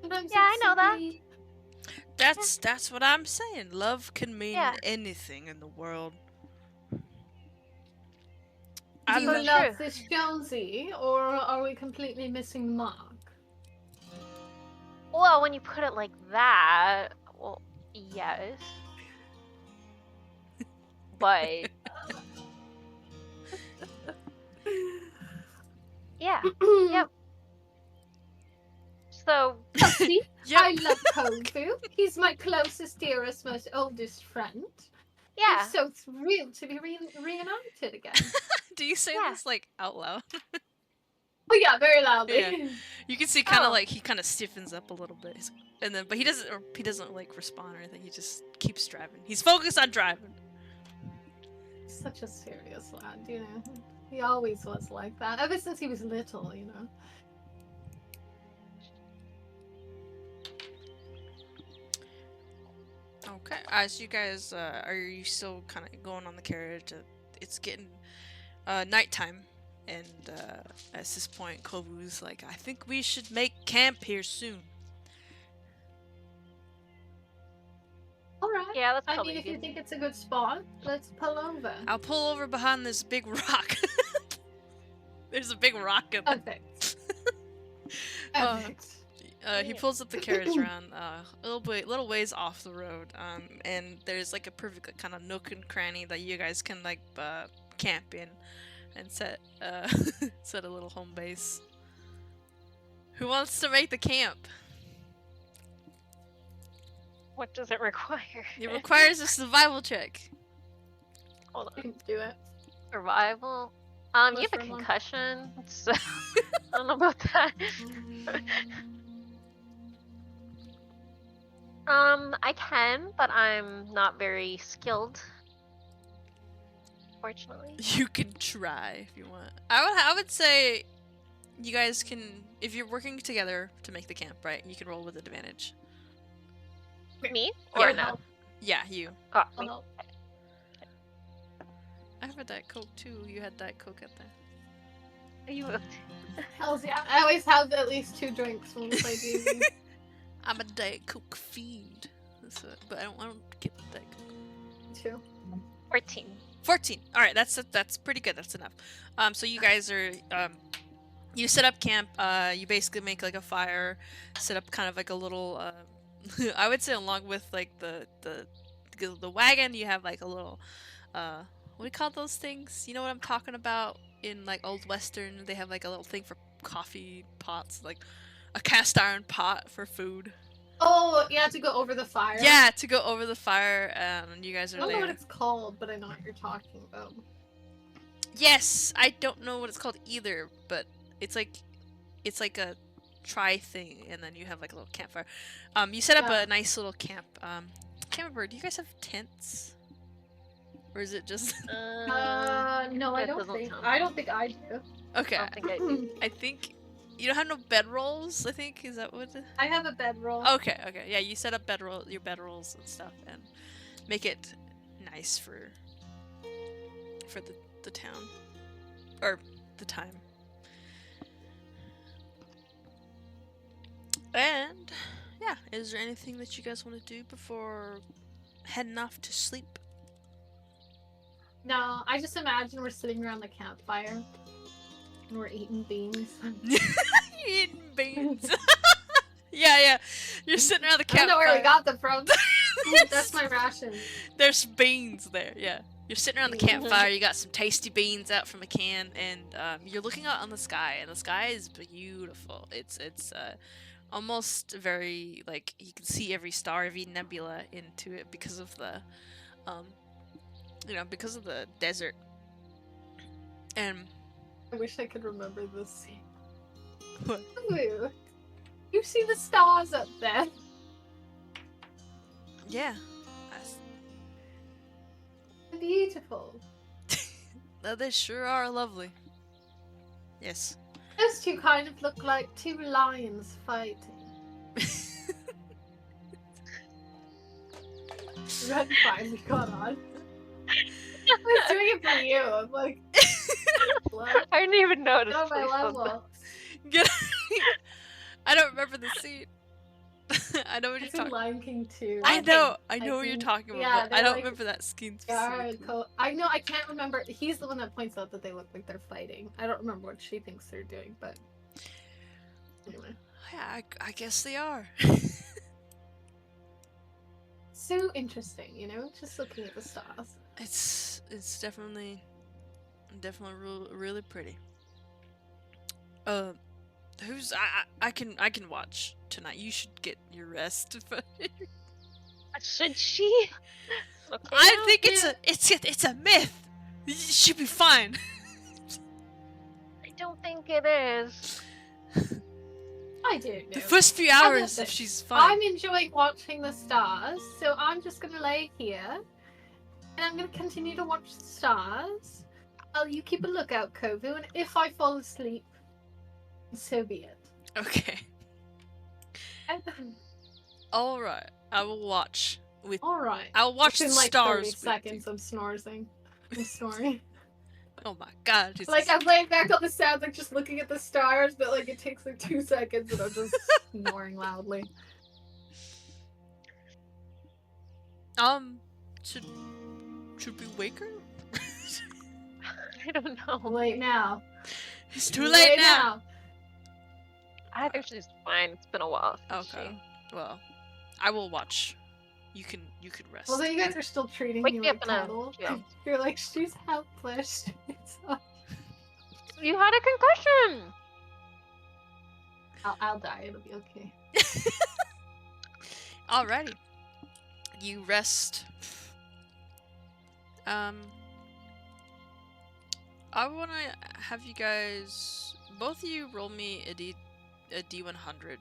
Sometimes Yeah, it's I know that. simply... That's what I'm saying. Love can mean Yeah. anything in the world. Do I you love love True. this Jonesy, or are we completely missing the mark? Well, when you put it like that, well, yes. But yeah, yep. So See, Yep. I love Kovu. He's my closest, dearest, most oldest friend. yeah, I'm so thrilled to be reunited again. Do you say Yeah. this like out loud? Oh yeah, very loudly. Yeah. You can see kind of Oh. like he kind of stiffens up a little bit, and then but he doesn't like respond or anything. He just keeps driving. He's focused on driving. He's such a serious lad, you know. He always was like that, ever since he was little, you know. Okay. As you guys, are you still kind of going on the carriage? It's getting nighttime, and at this point, Kovu's like, I think we should make camp here soon. Alright. yeah, that's I probably mean, if you good. think it's a good spot, let's pull over. I'll pull over behind this big rock. There's a big rock in there. Perfect. Uh, Perfect. He pulls up the carriage around a little ways off the road, and there's like a perfect kind of nook and cranny that you guys can like camp in and set set a little home base. Who wants to make the camp? What does it require? It requires a survival check. Hold You on. can do it. Survival. You have a Mushroom one. concussion, so I don't know about that. I can, but I'm not very skilled. Fortunately. You can try if you want. I would say you guys can, if you're working together to make the camp, right? You can roll with advantage. Me or Yeah. no? Yeah, you. Oh, Oh, me. no. I have a Diet Coke too. You had Diet Coke at there. You moved. Hells yeah. I always have at least 2 drinks when we play D&D. I'm a Diet Coke fiend. But I don't get Diet Coke. 2. 14. 14. All right, that's pretty good. That's enough. So you guys are you set up camp. You basically make like a fire, set up kind of like a little. I would say along with like the wagon, you have like a little. What do you call those things? You know what I'm talking about? In like old western, they have like a little thing for coffee pots, like a cast iron pot for food. Oh, yeah, to go over the fire. Yeah, to go over the fire. And you guys I are don't know there. what it's called, but I know what you're talking about. Yes, I don't know what it's called either, but it's like a try thing, and then you have like a little campfire. You set up Yeah. a nice little camp. Can't remember. Do you guys have tents, or is it just? No, I that don't doesn't think. sound I don't think I do. Okay, I don't think I do. I think you don't have no bedrolls. I think is that what? I have a bedroll. Okay, yeah, you set up your bedrolls and stuff, and make it nice for the town or the time. And yeah, is there anything that you guys want to do before heading off to sleep? No, I just imagine we're sitting around the campfire and we're eating beans. Eating beans. Yeah. You're sitting around the I don't know campfire. where we got them from. That's my ration. There's beans there. Yeah. You're sitting around the Mhm. campfire. You got some tasty beans out from a can, and you're looking out on the sky, and the sky is beautiful. It's almost very like you can see every star, every nebula into it because of the because of the desert. And I wish I could remember this scene. what? Ooh, you see the stars up there? Yeah. Beautiful. They sure are lovely. Yes. Those two kind of look like two lions fighting. Red finally got on. I was doing it for you. I'm like, what? I didn't even notice. Not my till you said that. level. Get I don't remember the scene. I know what you're It's in talking. Lion King 2. I know I what you're think- talking about. yeah, but I they're don't like- remember that scene Yeah, specifically. cool. I know, I can't remember. He's the one that points out that they look like they're fighting. I don't remember what she thinks they're doing, but anyway. Yeah, I guess they are. So interesting, you know, just looking at the stars. It's definitely really pretty. Who's I can watch tonight. You should get your rest. Should she? Okay, I now. think it's a myth. You should be fine. I don't think it is. I do know. The first few How about hours, if this? she's fine. I'm enjoying watching the stars, so I'm just gonna lay here and I'm gonna continue to watch the stars. While you keep a lookout, Kovu, and if I fall asleep, so be it. Okay. All right. I will watch with. Alright. I'll watch the In like stars. 30 with seconds, I'm snoring. I'm snoring. you. Oh my god. Jesus. Like, I'm laying back on the sound, like, just looking at the stars, but, like, it takes, like, 2 seconds, and I'm just snoring loudly. Should we wake her? I don't know. Late now. It's too late now. I think she's fine. It's been a while. Since Okay. Well, I will watch. You can rest. Well, then you guys are still treating Wake me me like up in a cattle. jail. You're like, she's helpless. You had a concussion. I'll die. It'll be okay. Alrighty. You rest. I want to have you guys, both of you, roll me a D100.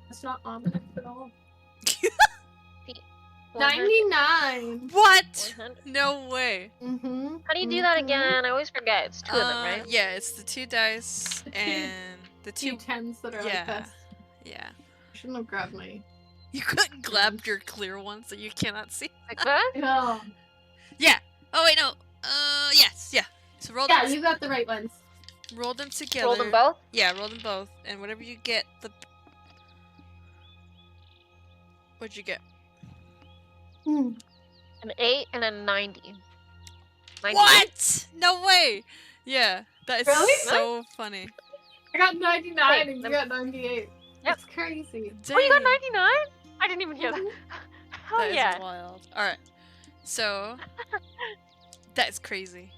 It's not ominous at all. 100. 99! What? 100. No way. Mm-hmm. How do you do that again? I always forget. It's two of them, right? Yeah, it's the 2 dice The two- and the 2. Two tens that are Yeah. like this. Yeah. I shouldn't have grabbed my... You couldn't grab your clear ones that you cannot see. Like that? No. Yeah. Oh wait, no. Yes, yeah. So roll Yeah, them. you got the right ones. Roll them together. Roll them both? Yeah, roll them both, and whatever you get, what'd you get? An 8 and a 90. 98. What? No way. Yeah, that is Really? so funny. I got 99 Wait, and you let got 98. Yep. That's crazy. Oh, you got Dang, 99? I didn't even hear that. Hell that is yeah. wild. All right, so that is crazy.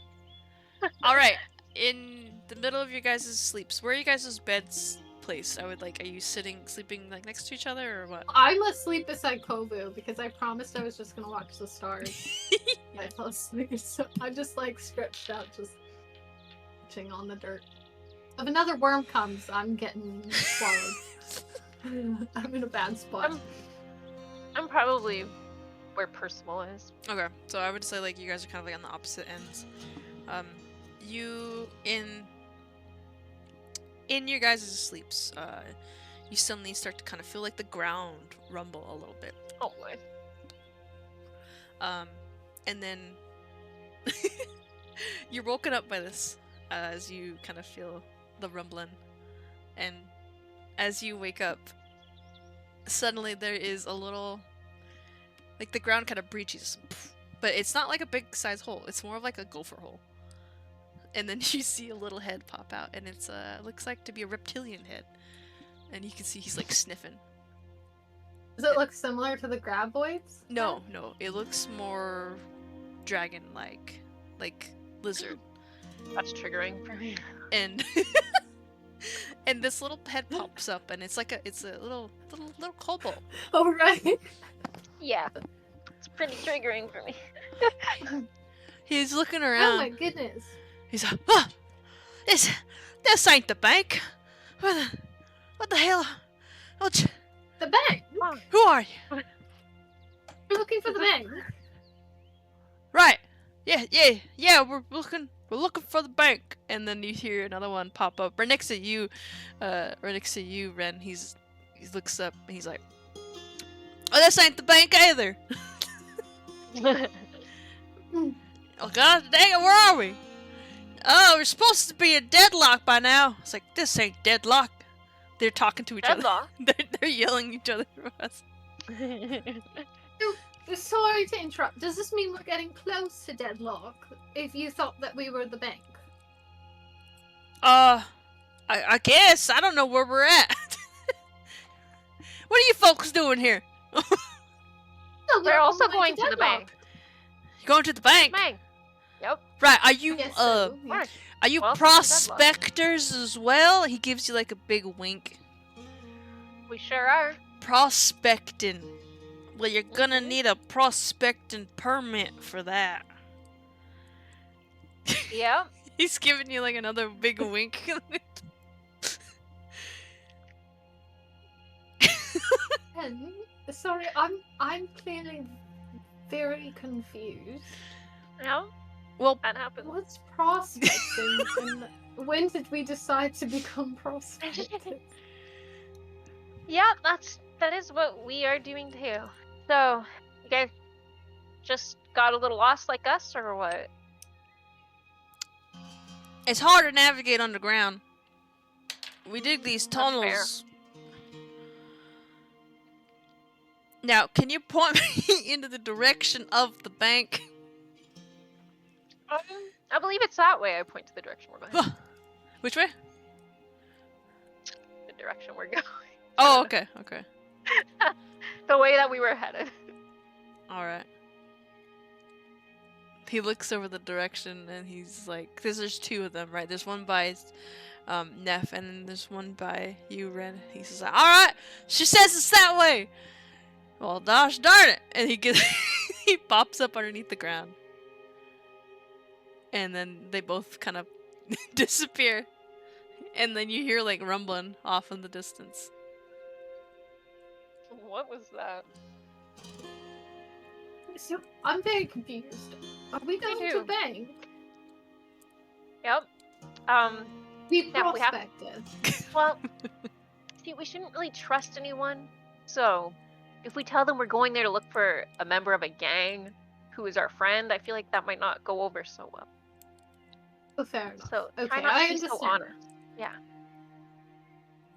All right, in the middle of your guys' sleeps, where are you guys' beds placed? Are you sleeping like next to each other or what? I'm asleep beside Kovu because I promised I was just gonna watch the stars. I fell asleep, so I'm just like stretched out, just watching on the dirt. If another worm comes, I'm getting swallowed. I'm in a bad spot. I'm probably where Percival is. Okay, so I would say like you guys are kind of like on the opposite ends. You in your guys' sleeps, you suddenly start to kind of feel like the ground rumble a little bit. Oh boy. And then you're woken up by this as you kind of feel the rumbling, and as you wake up, suddenly there is a little, like the ground kind of breaches, but it's not like a big size hole. It's more of like a gopher hole. And then you see a little head pop out, and it's looks like to be a reptilian head, and you can see he's like sniffing. Does it look similar to the graboids? No, it looks more dragon-like, like lizard. That's triggering for me. And and this little head pops up, and it's a little kobold. Oh right. Yeah. It's pretty triggering for me. He's looking Oh around. my goodness. He's like, this ain't the bank. What the hell? The bank. Who are you? You're looking for the bank. Right. Yeah, we're looking for the bank. And then you hear another one pop up right next to you, Ren. He looks up and he's like, "Oh, this ain't the bank either." Oh god dang it, where are we? Oh, we're supposed to be in deadlock by now. It's like, this ain't deadlock. They're talking to each Deadlock? other. They're yelling at each other for us. Sorry to interrupt. Does this mean we're getting close to deadlock? If you thought that we were the bank? I guess. I don't know where we're at. What are you folks doing here? No, We're also on the way going to the deadlock. bank. Going to the bank? Bank. Yep. Right, are you, Yes, so. are you Welcome to prospectors as well? He gives you like a big wink. We sure are. Prospecting. Well, you're gonna need a prospecting permit for that. Yep. He's giving you like another big wink. Ken, sorry, I'm clearly very confused. Yeah. Well, That happens. What's prospecting? And when did we decide to become prospectors? Yeah, that is what we are doing too. So, you guys just got a little lost like us, or what? it's hard to navigate underground. We dig these That's fair. tunnels. Now, can you point me into the direction of the bank? I believe it's that way. I point to the direction we're going. Which way? The direction we're going. Oh, okay. The way that we were headed. Alright. He looks over the direction and he's like, because there's two of them, right? There's one by Neff and then there's one by you, Ren. He says, alright, she says it's that way. Well, gosh darn it. And he pops up underneath the ground. And then they both kind of disappear. And then you hear like rumbling off in the distance. What was that? So I'm very confused. Are we going to too. the bank? Yep. We Yeah, we have- prospected. Well, see, we shouldn't really trust anyone. So, if we tell them we're going there to look for a member of a gang who is our friend, I feel like that might not go over so well. Oh, fair enough. So, Okay, try not I to be so understand. honest. Yeah.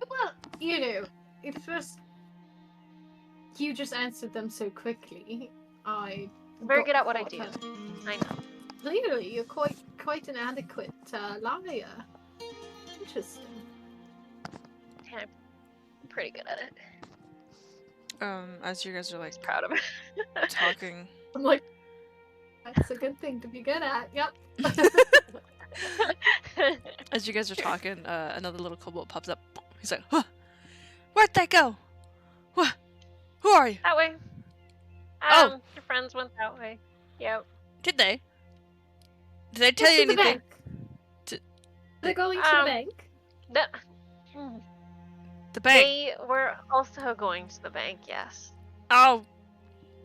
Well, you know, it's just you just answered them so quickly. I Very got good at what I caught do. up. I know. Clearly, you're quite an adequate liar. Interesting. Yeah, I'm pretty good at it. As you guys are like I'm proud of it. talking. I'm like, that's a good thing to be good at. Yep. As you guys are talking, another little kobold pops up. He's like, huh, where'd they go? What? Who are you? That way. Oh. Your friends went that way. Yep. Did they? Did they tell you To the anything? bank. To- They're going to the bank. The bank. They were also going to the bank, yes. Oh,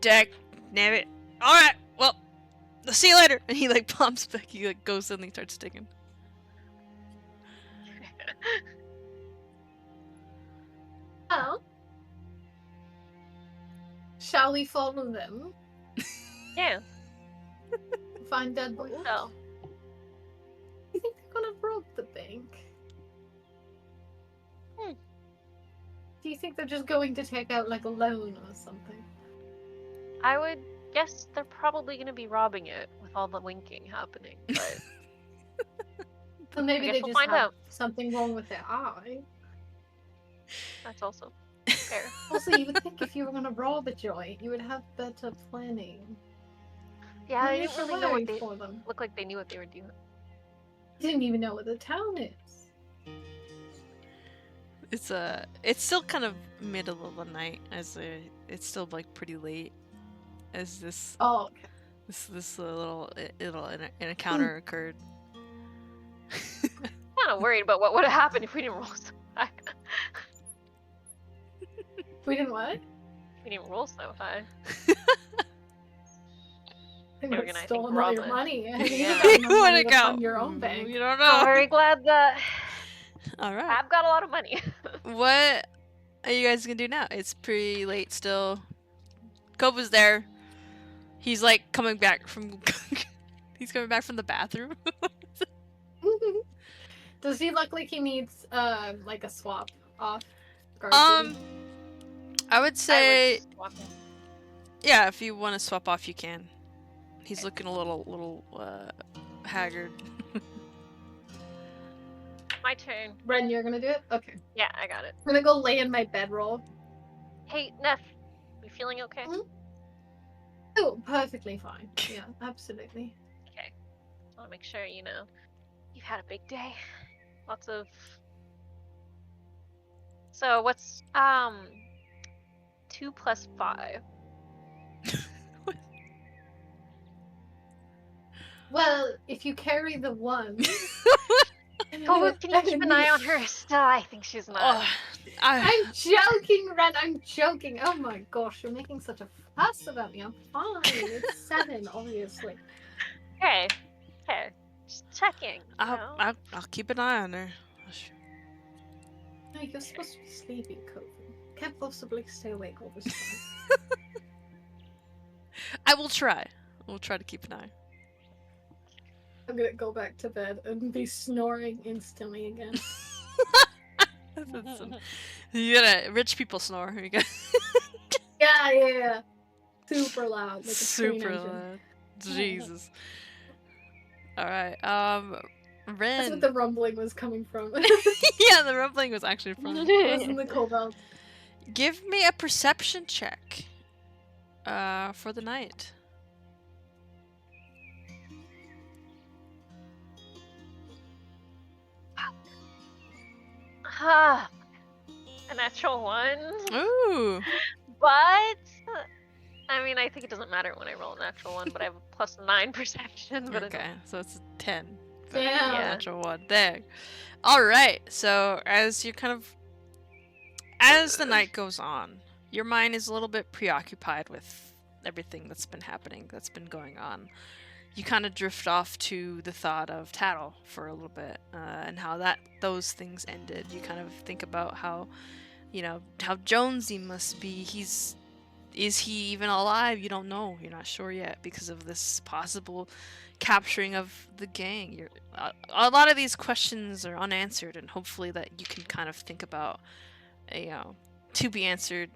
dag nabbit. Alright, well, I'll see you later. And he like pumps back, he like goes and he starts digging. Well, shall we follow them? Yeah. Find Deadbolt? So, You think they're gonna rob the bank? Do you think they're just going to take out like a loan or something? I would guess they're probably going to be robbing it with all the winking happening, but Or maybe guess they we'll just find have out. something wrong with their eye. that's also fair. Also, you would think if you were gonna rob a joint, you would have better planning. Yeah, I Make didn't a really know what way they for them. looked like. They knew what they were doing. Didn't even know what the town is. It's still kind of middle of the night as it's still like pretty late as this Oh, okay. this little an encounter occurred. Kind of worried about what would have happened if we didn't roll so high. We didn't what? We didn't roll so high. They They were would gonna, I have think, stolen all your rob it. money. Yeah. You You got enough money wanna to go? fund your own bank. You don't I'm know. very glad that All right. I've got a lot of money. What are you guys gonna do now? It's pretty late still. Koba's there. He's like coming back from. He's coming back from the bathroom. Does he look like he needs like a swap off? I would say, swap it. yeah. If you want to swap off, you can. He's looking a little haggard. My turn. Ren, you're gonna do it? Okay. Yeah, I got it. I'm gonna go lay in my bedroll. Hey, Neff, you feeling okay? Oh, perfectly fine. Yeah, absolutely. Okay. I want to make sure you know you've had a big day. Lots of. So what's 2 plus 5? Well, if you carry the one. Oh, can you keep an eye on her? Still, I think she's not. Oh, I'm joking, Ren. I'm joking. Oh my gosh, you're making such a fuss about me. I'm fine. It's 7, obviously. Okay. Okay. Just checking. You know? I'll keep an eye on her. No, you're supposed to be sleeping, Kofi. Can't possibly stay awake all this time. I will try. We'll try to keep an eye. I'm gonna go back to bed and be snoring instantly again. You gotta rich people snore. You gotta Yeah. Super loud, like a train super engine. loud. Jesus. All right. That's Ren. what the rumbling was coming from. Yeah, the rumbling was actually from. It wasn't the cobalt. Give me a perception check. For the night. A natural 1. Ooh. But I mean, I think it doesn't matter when I roll a natural 1, but I have a plus 9 perception. But Okay, so it's a 10. Damn. Yeah. Natural 1. There. Alright, so as the night goes on, your mind is a little bit preoccupied with everything that's been happening, that's been going on. You kind of drift off to the thought of Tattle for a little bit, and how those things ended. You kind of think about how, how Jonesy must be. Is he even alive? You don't know. You're not sure yet because of this possible capturing of the gang. A lot of these questions are unanswered, and hopefully that you can kind of think about, to be answered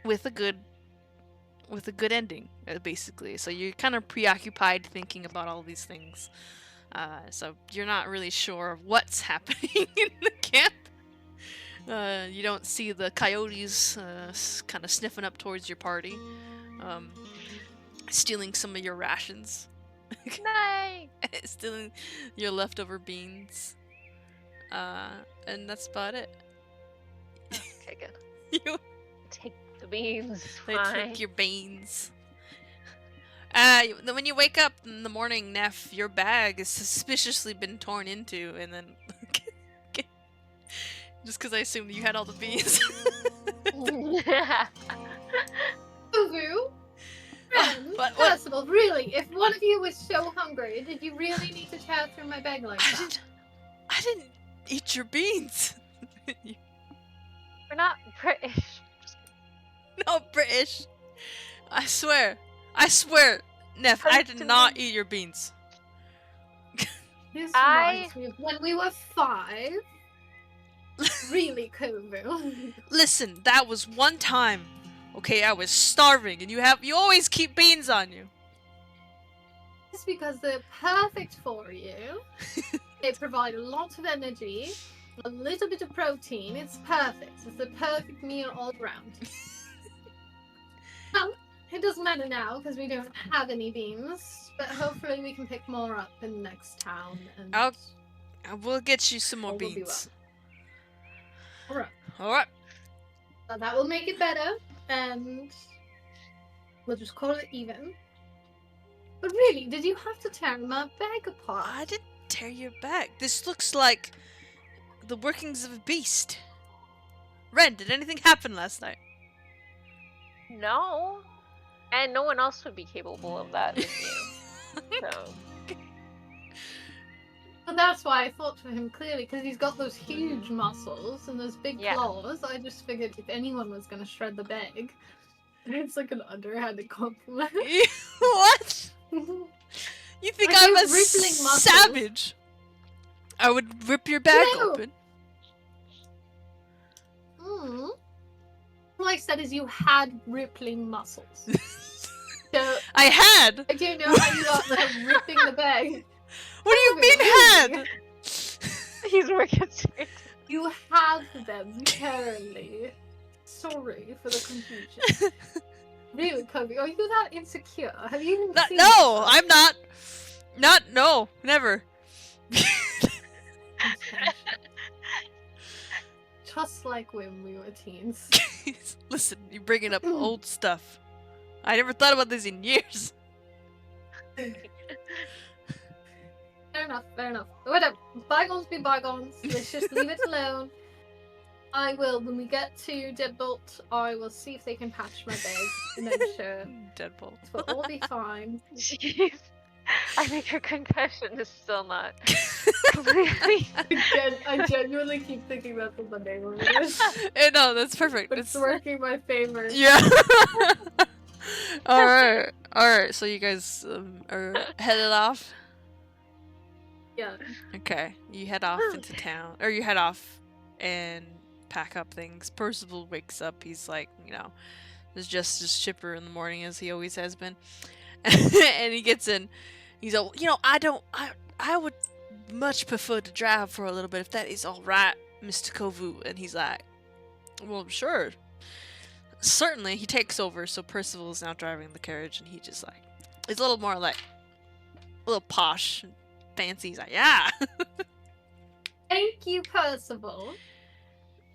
with a good ending, basically. So you're kind of preoccupied thinking about all these things. So you're not really sure of what's happening in the camp. You don't see the coyotes kind of sniffing up towards your party, stealing some of your rations. Nice. Stealing your leftover beans. And that's about it. Okay, good. You Take the beans. They Fine. took your beans. When you wake up in the morning, Neff, your bag has suspiciously been torn into, and then just because I assumed you had all the beans. Uvu? Ren, What? first of all, really, if one of you was so hungry, did you really need to tear through my bag like that? I didn't eat your beans. We're not British. No, British. I swear, Neff, I did not eat your beans. This reminds me of when we were 5. Really, Kovu. Listen, that was one time. Okay, I was starving, and you always keep beans on you. It's because they're perfect for you. They provide a lot of energy, a little bit of protein. It's perfect. It's the perfect meal all around. Well, it doesn't matter now because we don't have any beans, but hopefully we can pick more up in the next town. And I will get you some more all will be beans. well. Alright. Alright. That will make it better, and we'll just call it even. But really, did you have to tear my bag apart? I didn't tear your bag. This looks like the workings of a beast. Ren, did anything happen last night? No. And no one else would be capable of that with you. So But that's why I thought for him clearly, because he's got those huge muscles and those big Yeah. claws. I just figured if anyone was going to shred the bag, it's like an underhanded compliment. What? You think Like, I'm you a rippling muscles. savage? I would rip your bag No. open. All I said is you had rippling muscles. So I had. I don't know how you got the ripping the bag. What do you mean Really? had? he's more concerned. You have them currently. Sorry for the confusion. Really, Kobe, are you that insecure? Have you even seen No, yourself? I'm not. No, never. Just like when we were teens. Listen, you're bringing up old stuff. I never thought about this in years. Fair enough. Whatever. Bygones be bygones. Let's just leave it alone. I will, when we get to Deadbolt, I will see if they can patch my bag and then sure. Deadbolt. It'll all be fine. Jeez. I think her concussion is still not completely. I genuinely keep thinking that's what the name of it is. No, that's perfect. But it's working my favor. Yeah. Alright. So you guys are headed off? Yeah. Okay. You head off into town. Or you head off and pack up things. Percival wakes up. He's like, is just as chipper in the morning as he always has been. And he gets in. He's like, I would much prefer to drive for a little bit if that is alright, Mr. Kovu. And he's like, well, sure. Certainly. He takes over, so Percival is now driving the carriage, and he just like, he's a little more like, a little posh and fancy. He's like, yeah. Thank you, Percival.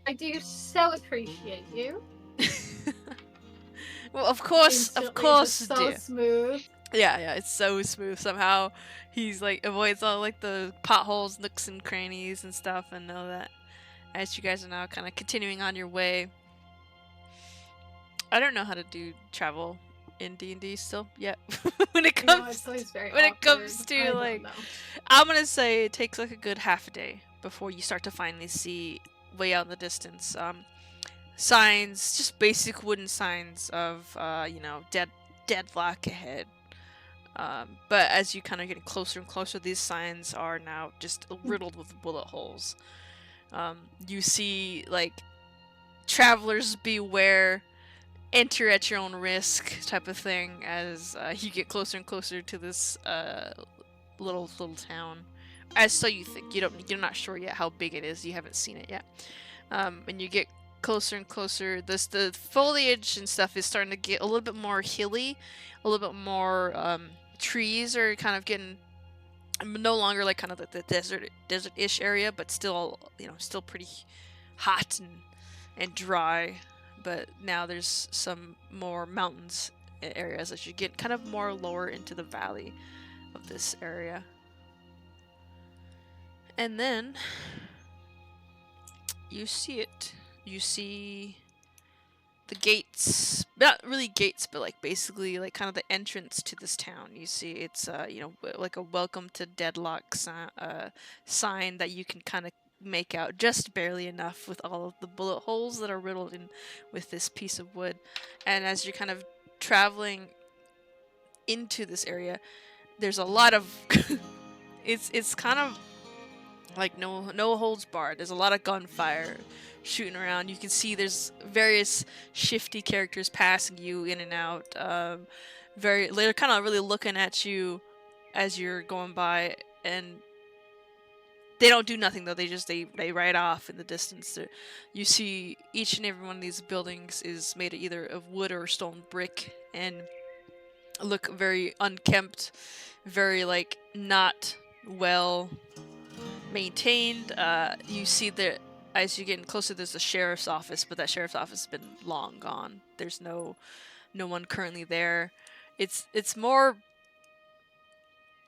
I do so appreciate you. Well, of course, Instantly, just so dear. smooth. Yeah, it's so smooth. Somehow he's like avoids all like the potholes, nooks and crannies and stuff, and know that as you guys are now kind of continuing on your way. I don't know how to do travel in D&D still yet. when it No, comes it's always very when it awkward. comes I to don't like, know. I'm gonna say it takes like a good half a day before you start to finally see way out in the distance signs, just basic wooden signs of deadlock ahead. But as you kind of get closer and closer, these signs are now just riddled with bullet holes. You see like travelers beware, enter at your own risk type of thing as you get closer and closer to this little town. As so you think you're not sure yet how big it is. You haven't seen it yet. And you get closer and closer. The foliage and stuff is starting to get a little bit more hilly, a little bit more trees are kind of getting no longer like kind of like the desert-ish area, but still still pretty hot and dry. But now there's some more mountains areas as you get kind of more lower into the valley of this area. And then you see it. You see the gates, not really gates, but like basically like kind of the entrance to this town. You see it's like a welcome to Deadlock sign that you can kind of make out just barely enough with all of the bullet holes that are riddled in with this piece of wood. And as you're kind of traveling into this area, there's a lot of it's kind of like no holds barred. There's a lot of gunfire shooting around. You can see there's various shifty characters passing you in and out. They're kind of really looking at you as you're going by, and they don't do nothing though. They ride off in the distance. You see each and every one of these buildings is made either of wood or stone brick and look very unkempt, very like not well maintained. You see that as you're getting closer, there's a sheriff's office, but that sheriff's office has been long gone. There's no one currently there. It's more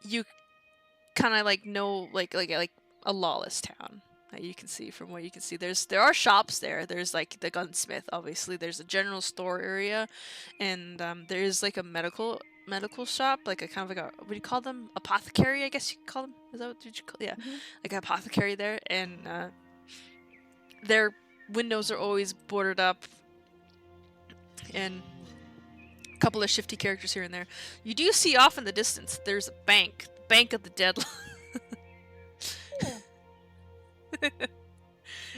you kind of like know like a lawless town. You can see from what you can see. There are shops there. There's like the gunsmith, obviously. There's a general store area, and there is like a medical medical shop, like a kind of like a, what do you call them? Apothecary, I guess you could call them. Is that what did you call? Yeah, like an apothecary there, and their windows are always boarded up, and a couple of shifty characters here and there. You do see off in the distance there's a bank, Bank of the Dead.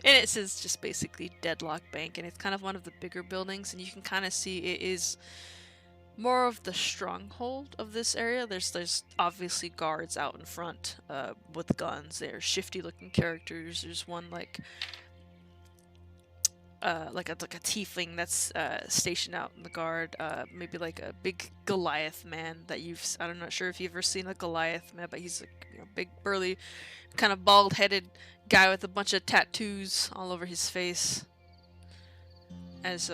And it says just basically Deadlock Bank, and it's kind of one of the bigger buildings, and you can kind of see it is more of the stronghold of this area. There's obviously guards out in front with guns. They're shifty looking characters. There's one like a tiefling that's stationed out in the guard. Maybe like a big Goliath man that I'm not sure if you've ever seen a Goliath man, but he's like big burly, kind of bald-headed guy with a bunch of tattoos all over his face. As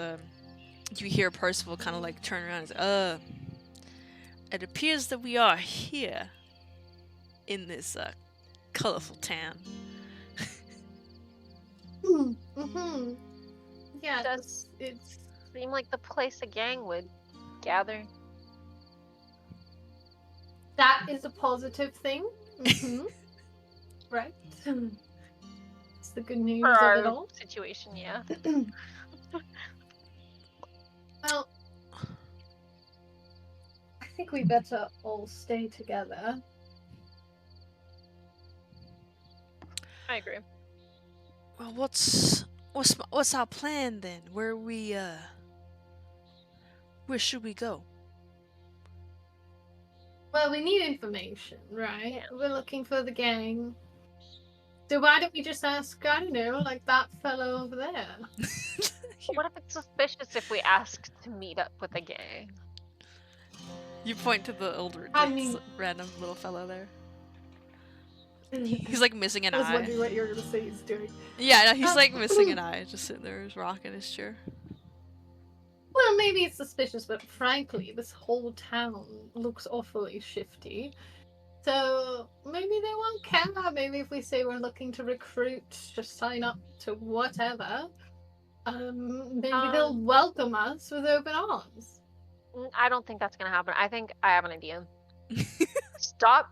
you hear Percival kind of like turn around and say, it appears that we are here in this colorful town. Yeah, Does it's seem like the place a gang would gather. that is a positive thing. Right. It's the good news For of our it all. situation, yeah. Well, I think we better all stay together. I agree. Well, what's our plan then? Where should we go? Well, we need information, right? Yeah. We're looking for the gang. So why don't we just ask, I don't know, like that fellow over there? But what if it's suspicious if we ask to meet up with a gang? You point to the older, I mean- random little fellow there. I He's like missing an was eye. wondering what you were going to say he's doing. Yeah, no, he's like missing an eye, just sitting there, rocking his chair. Well, maybe it's suspicious, but frankly, this whole town looks awfully shifty. So maybe they won't care. Maybe if we say we're looking to recruit, just sign up to whatever, maybe they'll welcome us with open arms. I don't think that's gonna happen. I think I have an idea. Stop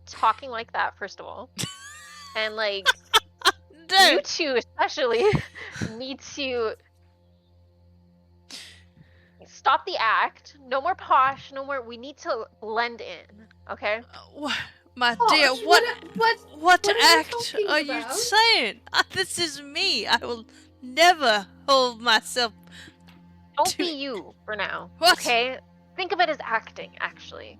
talking like that, first of all. And like you two especially need to stop the act. No more posh, no more, we need to blend in, okay? My Oh, dear, what what are you act talking are you about? saying? This is me. I will never hold myself. Don't be you for now. What? Okay? Think of it as acting, actually.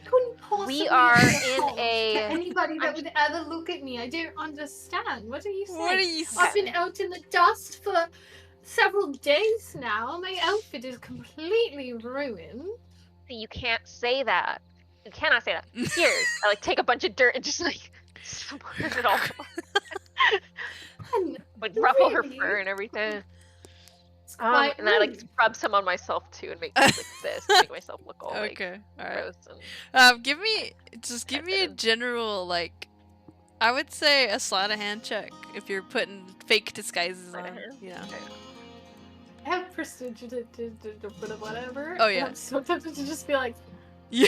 Couldn't possibly We are talk in a- to anybody that would ever look at me. I don't understand. What are you saying? What are you I've saying? been out in the dust for several days now. My outfit is completely ruined. You can't say that. You cannot say that. Here, I like take a bunch of dirt and just like splash it all. And Like ruffle her Really? fur and everything. it's quite And I like rude. rub some on myself too and make things like this, to make myself look all like Okay, all right. gross. And Give me a Confident. general, like, I would say a sleight of hand check if you're putting fake disguises Sleight of on. hand? Yeah. I have prestidigitation, but whatever. Oh, yeah. I'm so tempted to just be like, Yeah.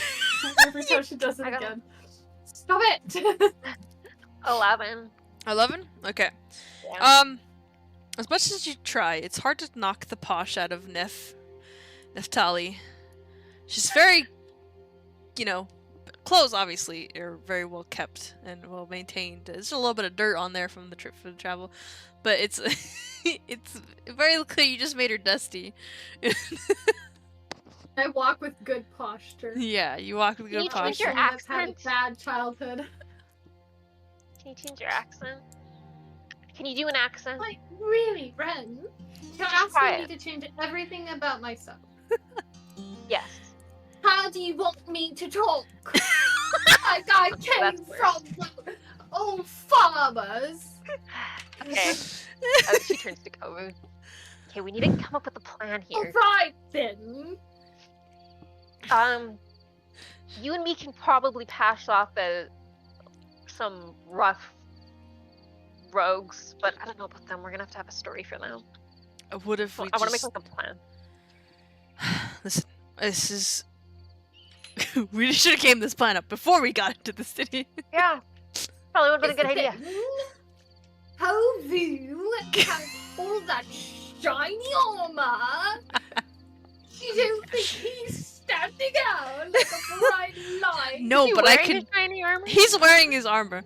every time she does it I got- again. Stop it! 11. 11? Okay. Yeah. As much as you try, it's hard to knock the posh out of Neftali. She's very, clothes obviously are very well kept and well maintained. There's a little bit of dirt on there from the trip for the travel, but it's it's very clear you just made her dusty. I walk with good posture. Yeah, you walk with Can good you change posture. your Someone that's had a accent? bad childhood. Can you change your accent? Can you do an accent? Like, really, Ren? You're Just try asking me to change everything about myself. Yes. How do you want me to talk? Like I came That's worse. from old farmers. Okay. She turns to Kovu. Okay, we need to come up with a plan here. Alright then. You and me can probably pass off as some rough rogues, but I don't know about them. We're gonna have a story for them. What if we I want to make just... like a plan. Listen, this is We should have came this plan up before we got into the city. Yeah. Probably would have been a good idea. How you can all that shiny armor? You don't think he's standing out like a bright light? No, Is he but I wearing can. his shiny armor? He's wearing his armor,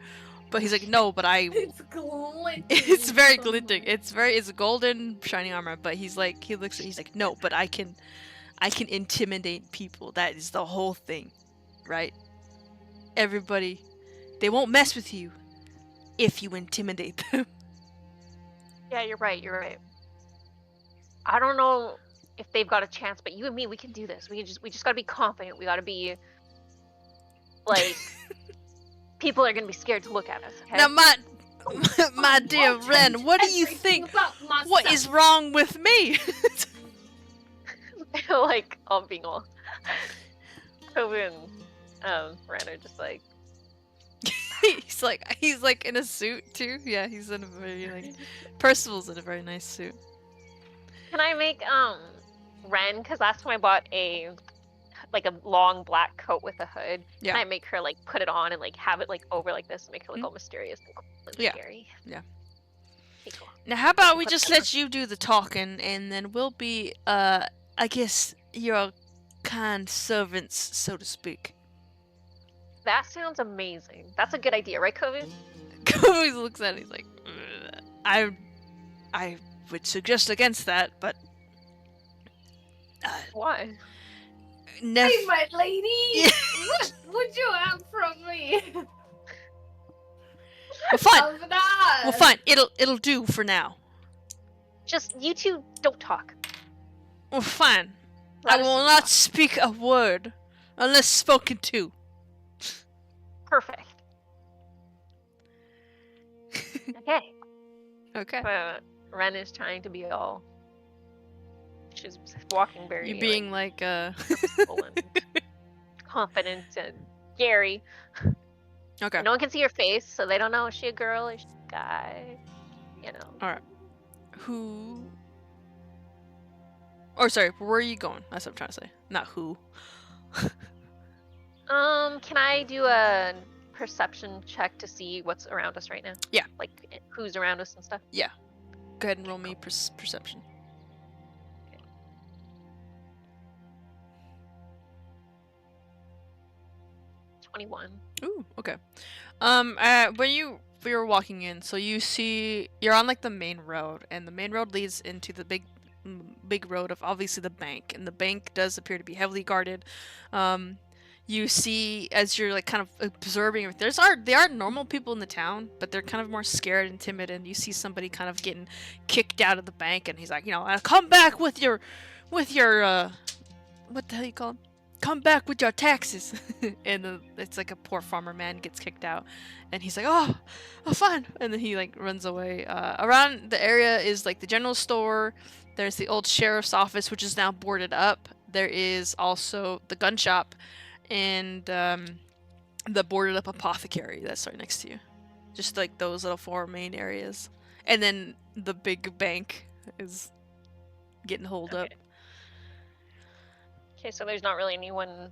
but he's like, no, but I. It's glinting. It's very somewhere. glinting. It's golden shiny armor, but he's like, he's like, no, but I can intimidate people. That is the whole thing, right? Everybody, they won't mess with you if you intimidate them. Yeah, you're right. You're right. I don't know if they've got a chance, but you and me, we can do this. We just gotta be confident. We gotta be like people are gonna be scared to look at us. Okay? Now, my dear Ren, what do you think? What is wrong with me? Like all being all Toby and Ren are just like he's like in a suit too. Yeah, he's in a very like Percival's in a very nice suit. Can I make Ren, because last time I bought a long black coat with a hood. Yeah. Can I make her like put it on and like have it like over like this and make her look all mysterious and cool and Yeah. scary? Yeah. Okay, cool. Now, how about we Put just that- let you do the talking, and then we'll be, I guess, your kind servants, so to speak. That sounds amazing. That's a good idea, right, Kobe? Kobe looks at it, he's like, I would suggest against that, but Why? Hey, my lady! Yeah. What would you have from me? Well, fine. How's that? Well, fine. It'll do for now. Just you two don't talk. Well, fine. Let I us will do not talk. speak a word unless spoken to. Perfect. Okay. Okay. Ren is trying to be all. She's walking very. You're being like purposeful and confident and scary. Okay. No one can see her face, so they don't know is she a girl, is she a guy. You know. Who? Or sorry, where are you going? That's what I'm trying to say. Not who. Can I do a perception check to see what's around us right now? Yeah. Like who's around us and stuff. Go ahead and roll me perception. 21. Ooh, okay. When you were walking in, so you see you're on like the main road, and the main road leads into the big road of obviously the bank, and the bank does appear to be heavily guarded. You see as you're like kind of observing, they are normal people in the town, but they're kind of more scared and timid. And you see somebody kind of getting kicked out of the bank, and he's like, come back with your, what the hell you call him? Come back with your taxes. And it's like a poor farmer man gets kicked out, and he's like, oh fine, and then he like runs away. Around the area is like the general store. There's the old sheriff's office, which is now boarded up. There is also the gun shop, and the boarded up apothecary that's right next to you. Just like those little four main areas, and then the big bank is getting holed up. Okay, so there's not really anyone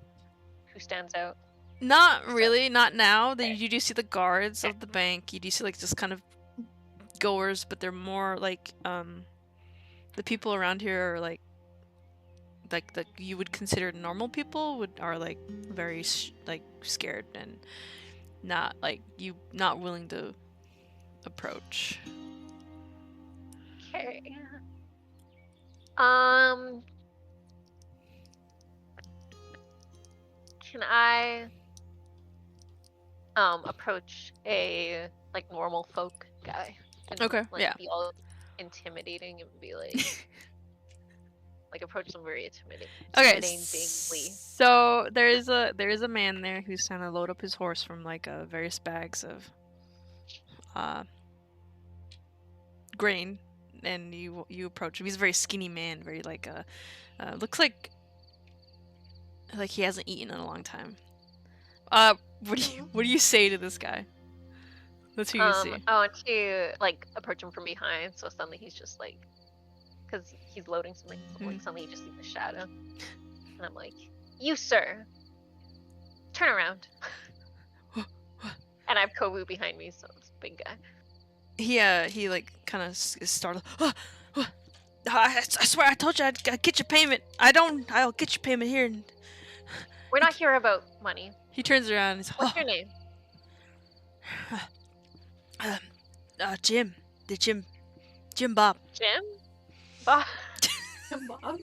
who stands out. Not really, not now. You do see the guards of the bank. You do see like just kind of goers, but they're more like the people around here are like you would consider normal people are like very like scared and not willing to approach. Okay. Can I approach a like normal folk guy? And, Okay, like, yeah. Be all intimidating and be like, like approach them very intimidating. Okay, Intimidatingly. so there is a man there who's trying to load up his horse from like various bags of grain, and you approach him. He's a very skinny man, very like looks like he hasn't eaten in a long time. What do you say to this guy? That's who you see. I want to like approach him from behind, so suddenly he's just like, because he's loading something, like suddenly you just see the shadow, and I'm like, "You sir, turn around. And I have Kovu behind me, so it's a big guy. He like kind of is startled. I swear I told you I'd get your payment. I'll get your payment here. And We're not here about money. he turns around and he's What's your name? Jim. The Jim Bob. Jim? Bob? Bob.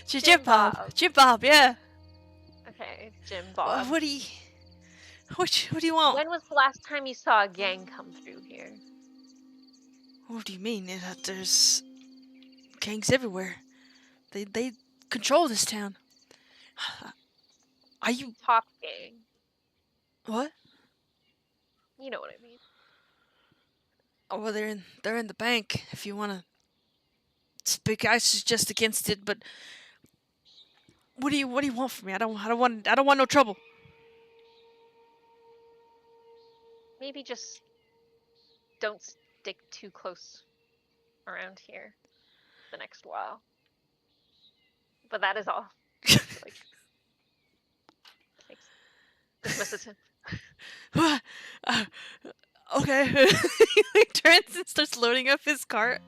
Jim Bob. Jim Bob, yeah. Okay, Jim Bob. What do you want? When was the last time you saw a gang come through here? What do you mean? There's gangs everywhere. They control this town. Are you Top gang. what? You know what I mean. Oh, well, they're in the bank. If you want to speak, I suggest against it. But what do you want from me? I don't want no trouble. Maybe just don't stick too close around here the next while. But that is all. Like, thanks. Dismisses him. Okay. He turns and starts loading up his cart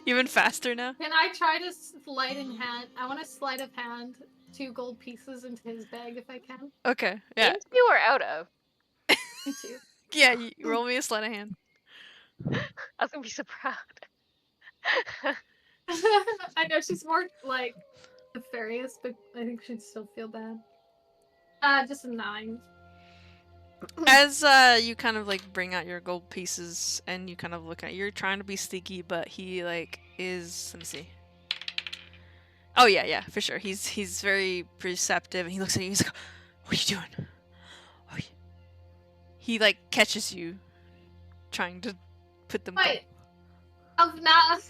even faster now. Can I try to slide in hand? I want to slide of hand 2 gold pieces into his bag if I can. Okay. Yeah. Into or out of? Into. Yeah. You roll me a sleight of hand. I was gonna be so proud. I know she's more like nefarious, but I think she'd still feel bad. Just a 9. As you kind of like bring out your gold pieces and you kind of look at, you're trying to be sneaky, but he like is. Let me see. Oh yeah, for sure. He's very perceptive, and he looks at you. He's like, "What are you doing?" He like catches you, trying to put them. Wait, Avna,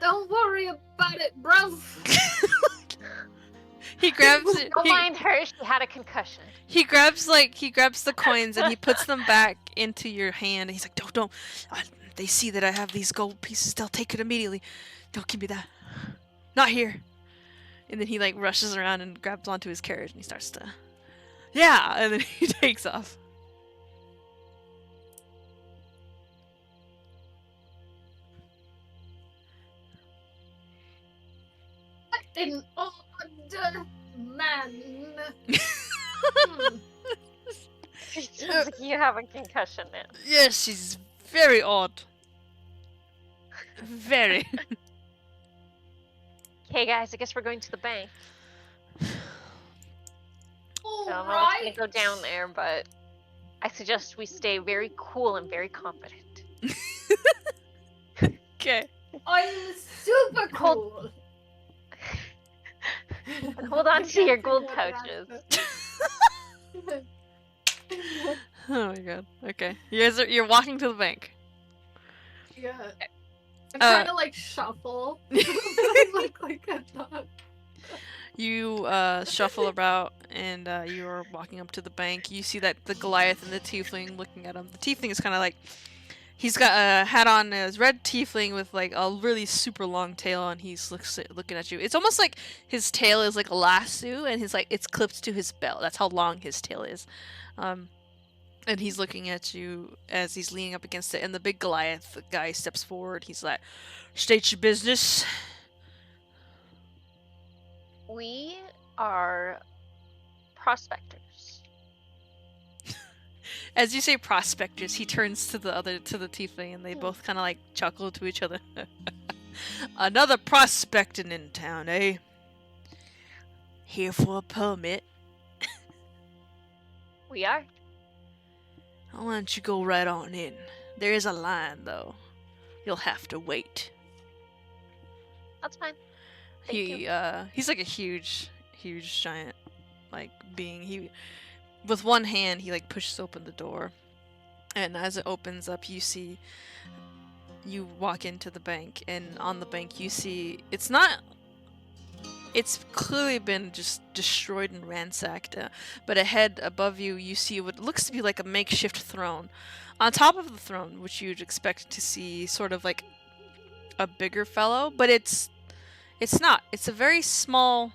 don't worry about it, bro. He grabs it. Don't mind her, she had a concussion. He grabs the coins and he puts them back into your hand. And he's like, don't. They see that I have these gold pieces. They'll take it immediately. Don't give me that. Not here. And then he like rushes around and grabs onto his carriage and he starts to, yeah. And then he takes off. In order, man. It sounds like you have a concussion now. Yes, she's very odd. Very. Okay, guys, I guess we're going to the bank. I don't know what's Alright. gonna go down there, but I suggest we stay very cool and very confident. Okay. I'm super cool. And hold on to your gold pouches. Oh my god. Okay. You're walking to the bank. Yeah. I'm trying to like shuffle. like a dog. You shuffle about and you are walking up to the bank. You see that the Goliath and the Tiefling looking at him. The Tiefling is kind of like, he's got a hat on, his red Tiefling with like a really super long tail, and he's looking at you. It's almost like his tail is like a lasso, and it's clipped to his belt. That's how long his tail is. And he's looking at you as he's leaning up against it. And the big Goliath guy steps forward. He's like, "State your business." We are prospectors. As you say prospectors, he turns to the Tiefling, and they both kind of like chuckle to each other. Another prospecting in town, eh? Here for a permit. We are. Why don't you go right on in? There is a line, though. You'll have to wait. That's fine. Thank you. He's like a huge giant, like, being. With one hand, he like pushes open the door, and as it opens up, you walk into the bank, and on the bank you see it's clearly been just destroyed and ransacked, but ahead above you see what looks to be like a makeshift throne. On top of the throne, which you'd expect to see sort of like a bigger fellow, but it's not. It's a very small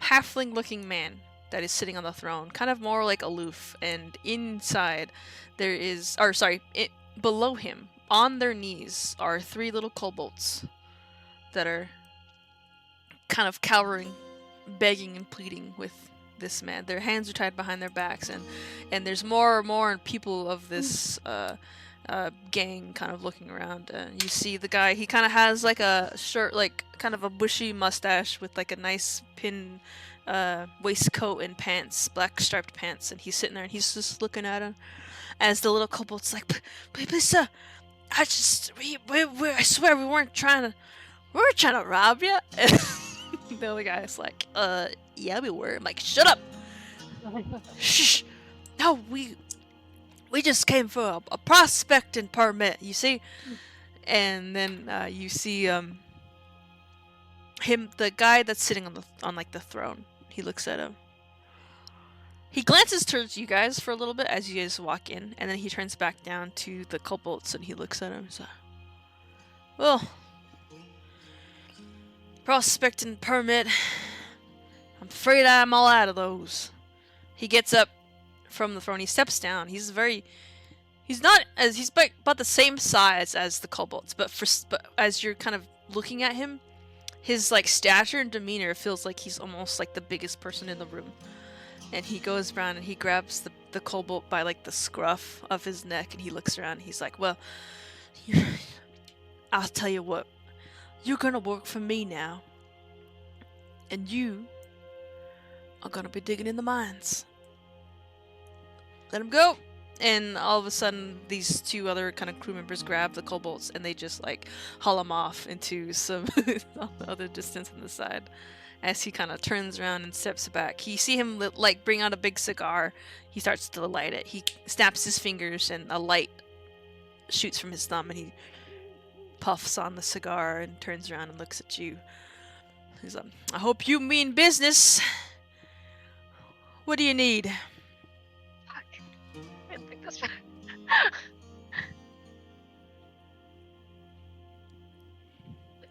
halfling-looking man that is sitting on the throne, kind of more like aloof. And inside, there is, below him, on their knees, are 3 little kobolds that are kind of cowering, begging and pleading with this man. Their hands are tied behind their backs, and there's more and more people of this gang kind of looking around. You see the guy, he kind of has like a shirt, like kind of a bushy mustache with like a nice pin waistcoat and pants, black striped pants, and he's sitting there and he's just looking at him as the little kobold's like, please sir, I swear we weren't trying to rob you. And the other guy's like, yeah, we were. I'm like, shut up. Shh. No, we just came for a prospecting permit, you see. And then you see him, the guy that's sitting on like the throne. He looks at him. He glances towards you guys for a little bit as you guys walk in, and then he turns back down to the kobolds and he looks at him. So, well, prospecting permit. I'm afraid I'm all out of those. He gets up from the throne. He steps down. He's about the same size as the kobolds, but as you're kind of looking at him, his like stature and demeanor feels like he's almost like the biggest person in the room. And he goes around and he grabs the kobold by like the scruff of his neck, and he looks around and he's like, well, I'll tell you what, you're gonna work for me now, and you are gonna be digging in the mines. Let him go. And all of a sudden, these 2 other kind of crew members grab the kobolds and they just like haul him off into some other distance on the side. As he kind of turns around and steps back, you see him like bring out a big cigar. He starts to light it. He snaps his fingers and a light shoots from his thumb, and he puffs on the cigar and turns around and looks at you. He's like, I hope you mean business. What do you need? I didn't think this.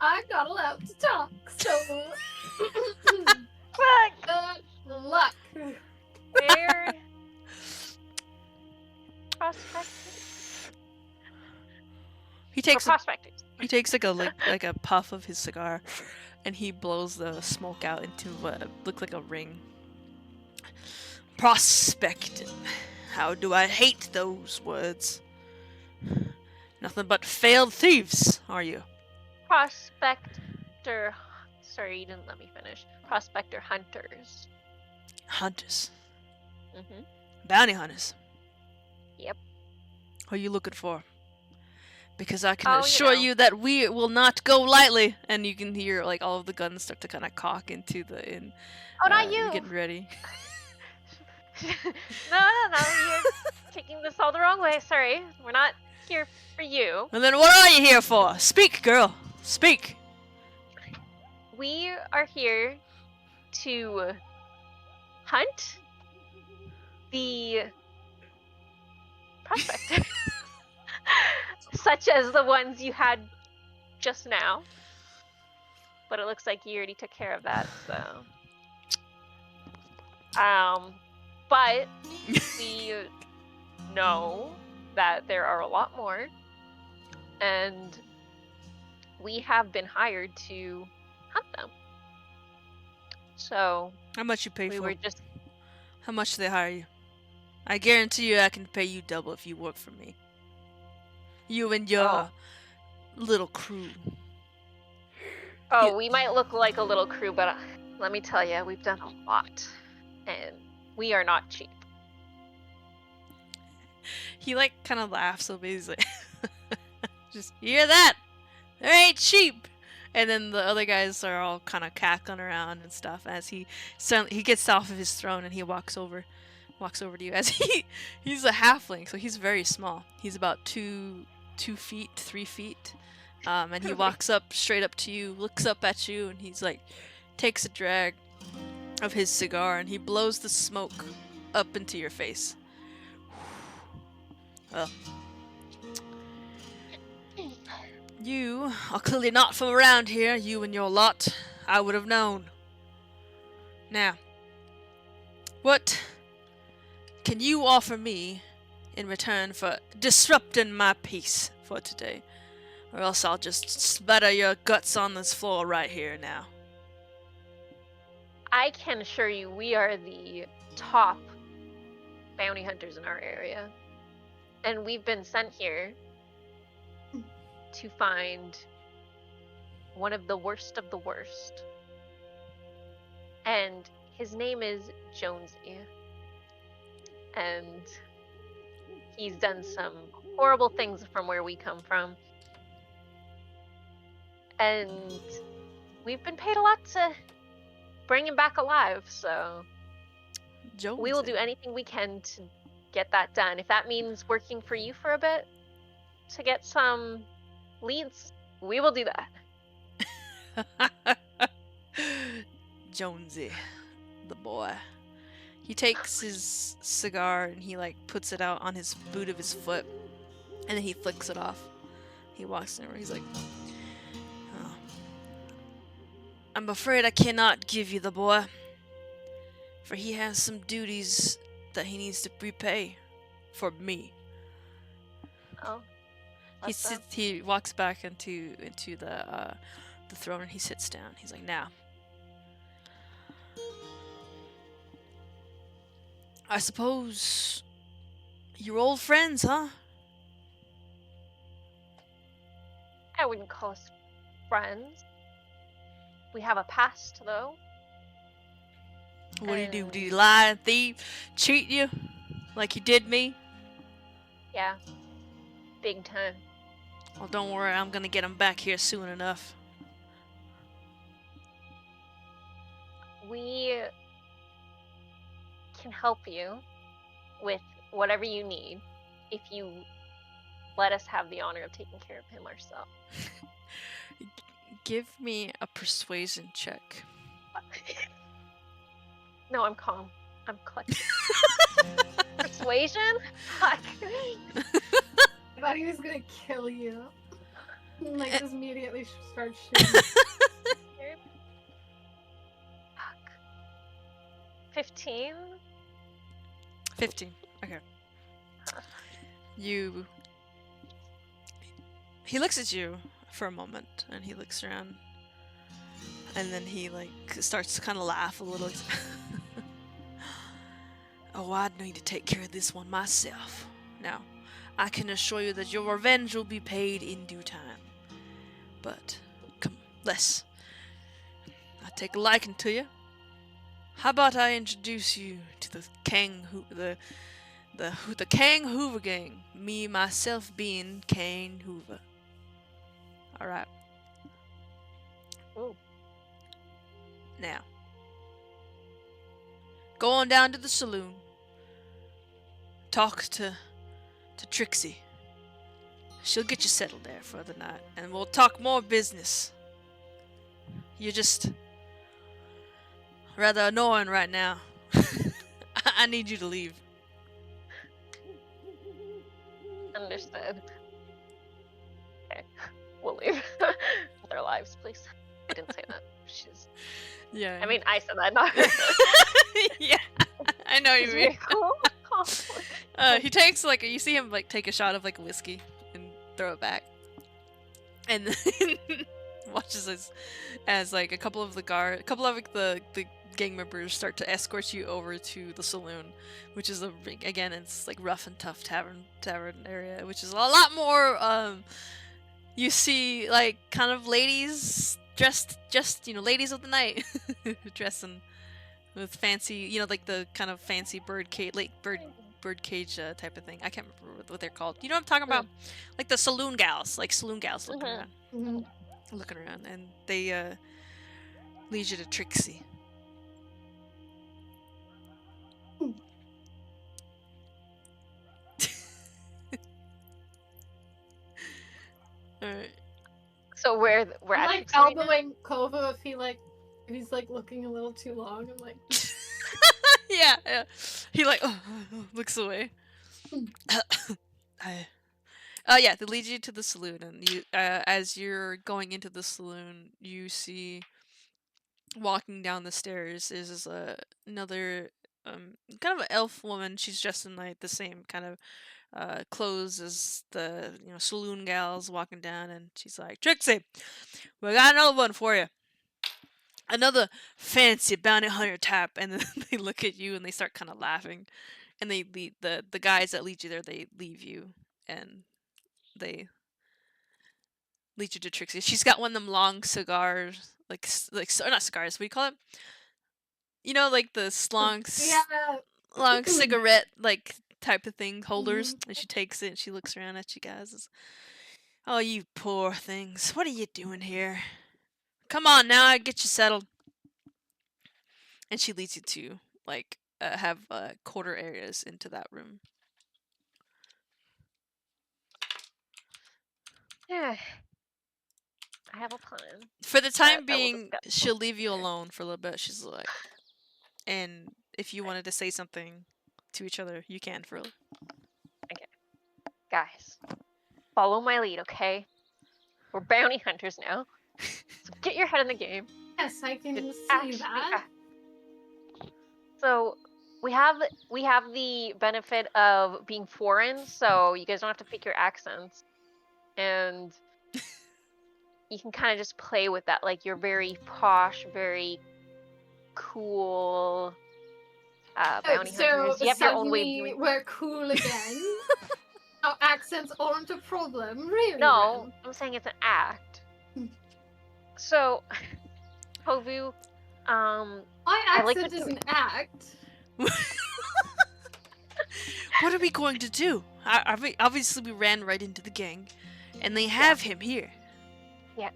I'm not allowed to talk, so Fuck! good luck. Weird. Prospecting. He takes Prospecting. He takes like a puff of his cigar, and he blows the smoke out into what looked like a ring. Prospecting. How do I hate those words? Nothing but failed thieves, are you? Prospector. Sorry, you didn't let me finish. Prospector hunters. Hunters. Mm-hmm. Bounty hunters. Yep. Who are you looking for? Because I can Oh, assure you that we will not go lightly. And you can hear like all of the guns start to kind of cock into the inn. Oh, not you! Getting ready. No, you're taking this all the wrong way. Sorry, we're not here for you. And then what are you here for? Speak, girl. Speak. We are here to hunt the prospector, such as the ones you had just now. But it looks like you already took care of that, so. But we know that there are a lot more, and we have been hired to hunt them. So How much you pay we for? were just How much do they hire you? I guarantee you I can pay you double if you work for me. You and your little crew. we might look like a little crew, but let me tell you, we've done a lot, and we are not cheap. He like kind of laughs a bit. He's like, just you hear that? There ain't cheap. And then the other guys are all kind of cackling around and stuff as he gets off of his throne and he walks over to you as he's a halfling, so he's very small. He's about 3 feet, and he walks up straight up to you, looks up at you, and he's like, takes a drag of his cigar and he blows the smoke up into your face. Well, you are clearly not from around here, you and your lot. I would have known. Now, what can you offer me in return for disrupting my peace for today? Or else I'll just spatter your guts on this floor right here now. I can assure you we are the top bounty hunters in our area. And we've been sent here to find one of the worst of the worst. And his name is Jonesy. And he's done some horrible things from where we come from. And we've been paid a lot to bring him back alive, so Jonesy. we will do anything we can to get that done. If that means working for you for a bit to get some leads, we will do that. Jonesy, the boy. He takes his cigar and he like puts it out on his boot of his foot, and then he flicks it off. He walks over. He's like, oh, "I'm afraid I cannot give you the boy, for he has some duties that he needs to repay for me." Oh, He walks back into the throne and he sits down. He's like, "Now, I suppose you're old friends, huh?" I wouldn't call us friends. We have a past, though. What do you do? Do you lie and thieve? Cheat you? Like you did me? Yeah. Big time. Well, don't worry, I'm gonna get him back here soon enough. We can help you with whatever you need if you let us have the honor of taking care of him ourselves. Give me a persuasion check. No, I'm calm. I'm collected. Persuasion? Fuck. I thought he was gonna kill you. Like, just immediately start shooting. Fuck. 15? 15. Okay. He looks at you for a moment, and he looks around, and then he like starts to kind of laugh a little. "Oh, I need to take care of this one myself. Now, I can assure you that your revenge will be paid in due time. But come, Les, I take a liking to you. How about I introduce you to the Kang Hoover gang? Me myself being Kane Hoover. All right. Ooh. Now, go on down to the saloon. Talk to Trixie. She'll get you settled there for the night, and we'll talk more business. You're just rather annoying right now. I need you to leave." Understood. Okay. We'll leave. With our lives, please. I didn't say that. She's... Yeah. I mean, I said that, not her. Yeah. I know what you mean. Cool. He takes like, you see him like take a shot of like whiskey and throw it back, and then watches as like a couple of the gang members start to escort you over to the saloon, which is again it's like rough and tough tavern area, which is a lot more. You see like kind of ladies dressed just ladies of the night, dressing with fancy like the kind of fancy bird cage type of thing. I can't remember what they're called. You know what I'm talking about? Like the saloon gals looking around. Looking around, and they lead you to Trixie. Alright. So we're I'm at like Trixie right now? elbowing Kova if he's like looking a little too long. I'm like, yeah. He like looks away. Yeah, they lead you to the saloon, and you as you're going into the saloon, you see walking down the stairs is another kind of an elf woman. She's dressed in like the same kind of clothes as the saloon gals walking down, and she's like, Trixie, we got another one for you. Another fancy bounty hunter type. And then they look at you and they start kind of laughing, and they lead the guys that lead you there. They leave you and they lead you to Trixie. She's got one of them long cigars, like not cigars. What do you call it? Like the long Yeah. long cigarette like type of thing holders. And she takes it and she looks around at you guys. Oh, you poor things! What are you doing here? Come on now, I get you settled. And she leads you to like have quarter areas into that room. Yeah. I have a plan. For the time that we'll being, discuss. she'll leave you alone for a little bit. She's like, and if you wanted to say something to each other, you can for a little. Guys, follow my lead, okay? We're bounty hunters now. So get your head in the game. Yes, I can It see actually- that. So we have the benefit of being foreign, so you guys don't have to pick your accents, and you can kind of just play with that. Like you're very posh, very cool bounty hunters. You have your own way of suddenly doing. we're cool again. Our accents aren't a problem, really. No, Ren. I'm saying it's an act. So, Hovu, My I like accent the- is an act. What are we going to do? Obviously, we ran right into the gang, and they have him here. yes.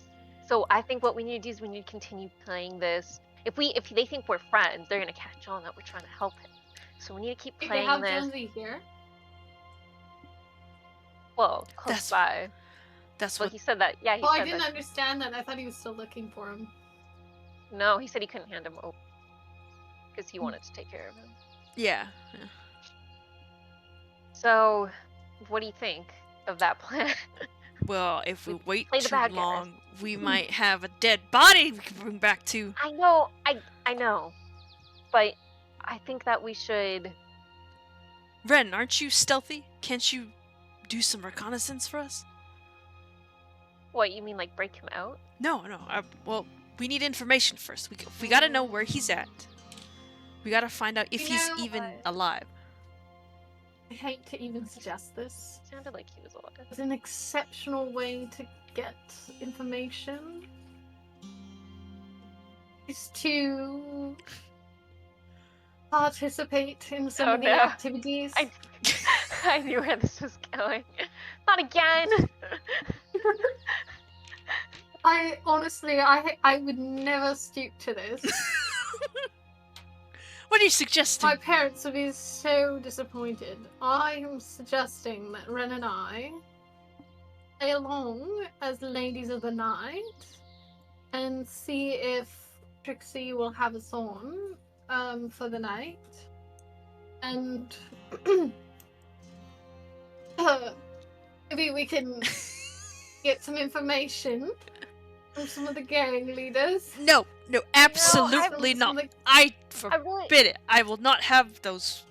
So I think what we need to do is we need to continue playing this. If they think we're friends, they're gonna catch on that we're trying to help him. So we need to keep They playing have this. Jonesy here. Well, close That's by. That's Well, what. he said that. Yeah, he Oh, I said didn't that. understand that. I thought he was still looking for him. No, he said he couldn't hand him over because he wanted to take care of him. Yeah. So, what do you think of that plan? Well, if we wait play the too bad guys. long, we might have a dead body we can bring back to. I know, I know, but I think that we should. Ren, aren't you stealthy? Can't you do some reconnaissance for us? What you mean, like break him out? No. Well, we need information first. We gotta know where he's at. We gotta find out if You he's know even what? alive. I hate to even suggest this. Sounded like he was alive. It's an exceptional way to get information. Is to participate in some Oh, of the no. activities. I knew where this was going. Not again. I honestly, I would never stoop to this. What are you suggesting? My parents would be so disappointed. I am suggesting that Ren and I play along as ladies of the night and see if Trixie will have us on for the night. And maybe we can get some information from some of the gang leaders. No, absolutely Some not. of the- I I really. forbid it. I will not have those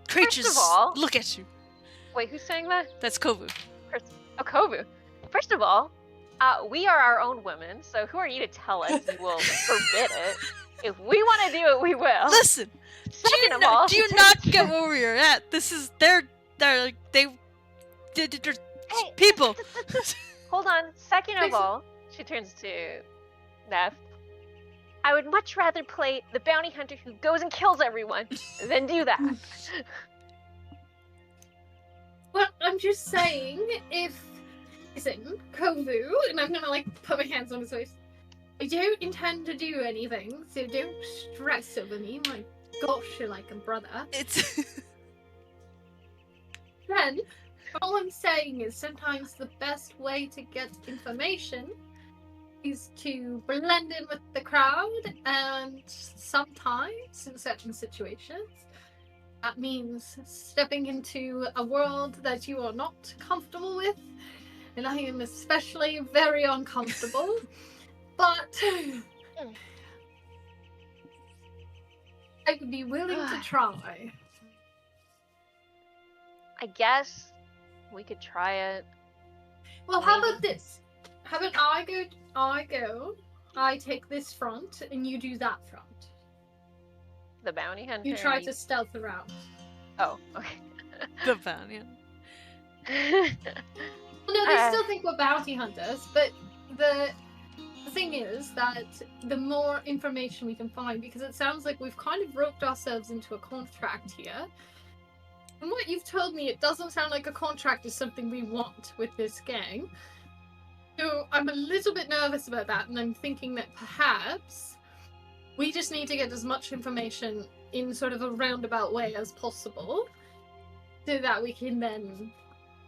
creatures all- look at you. Wait, who's saying that? That's Kovu. Oh, Kovu. First of all, we are our own women, so who are you to tell us we will forbid it? If we want to do it, we will. Listen, Second of all, do you not get where we're at? This is they're Hey, people. hold on. Second of all, she turns to Neff. I would much rather play the bounty hunter who goes and kills everyone than do that. Well, I'm just saying, listen, Kovu, and I'm gonna put my hands on his face. I don't intend to do anything, so don't stress over me. My gosh, you're like a brother. It's Then, all I'm saying is sometimes the best way to get information is to blend in with the crowd, and sometimes, in certain situations, that means stepping into a world that you are not comfortable with, and I am especially very uncomfortable. But I would be willing to try. I guess we could try it. Well, how Maybe. about this? How about I take this front, and you do that front. The bounty hunter. You try to stealth around. Oh, okay. The bounty. No, they still think we're bounty hunters, but the thing is that the more information we can find, because it sounds like we've kind of roped ourselves into a contract here. From what you've told me, it doesn't sound like a contract is something we want with this gang. So I'm a little bit nervous about that, and I'm thinking that perhaps we just need to get as much information in sort of a roundabout way as possible, so that we can then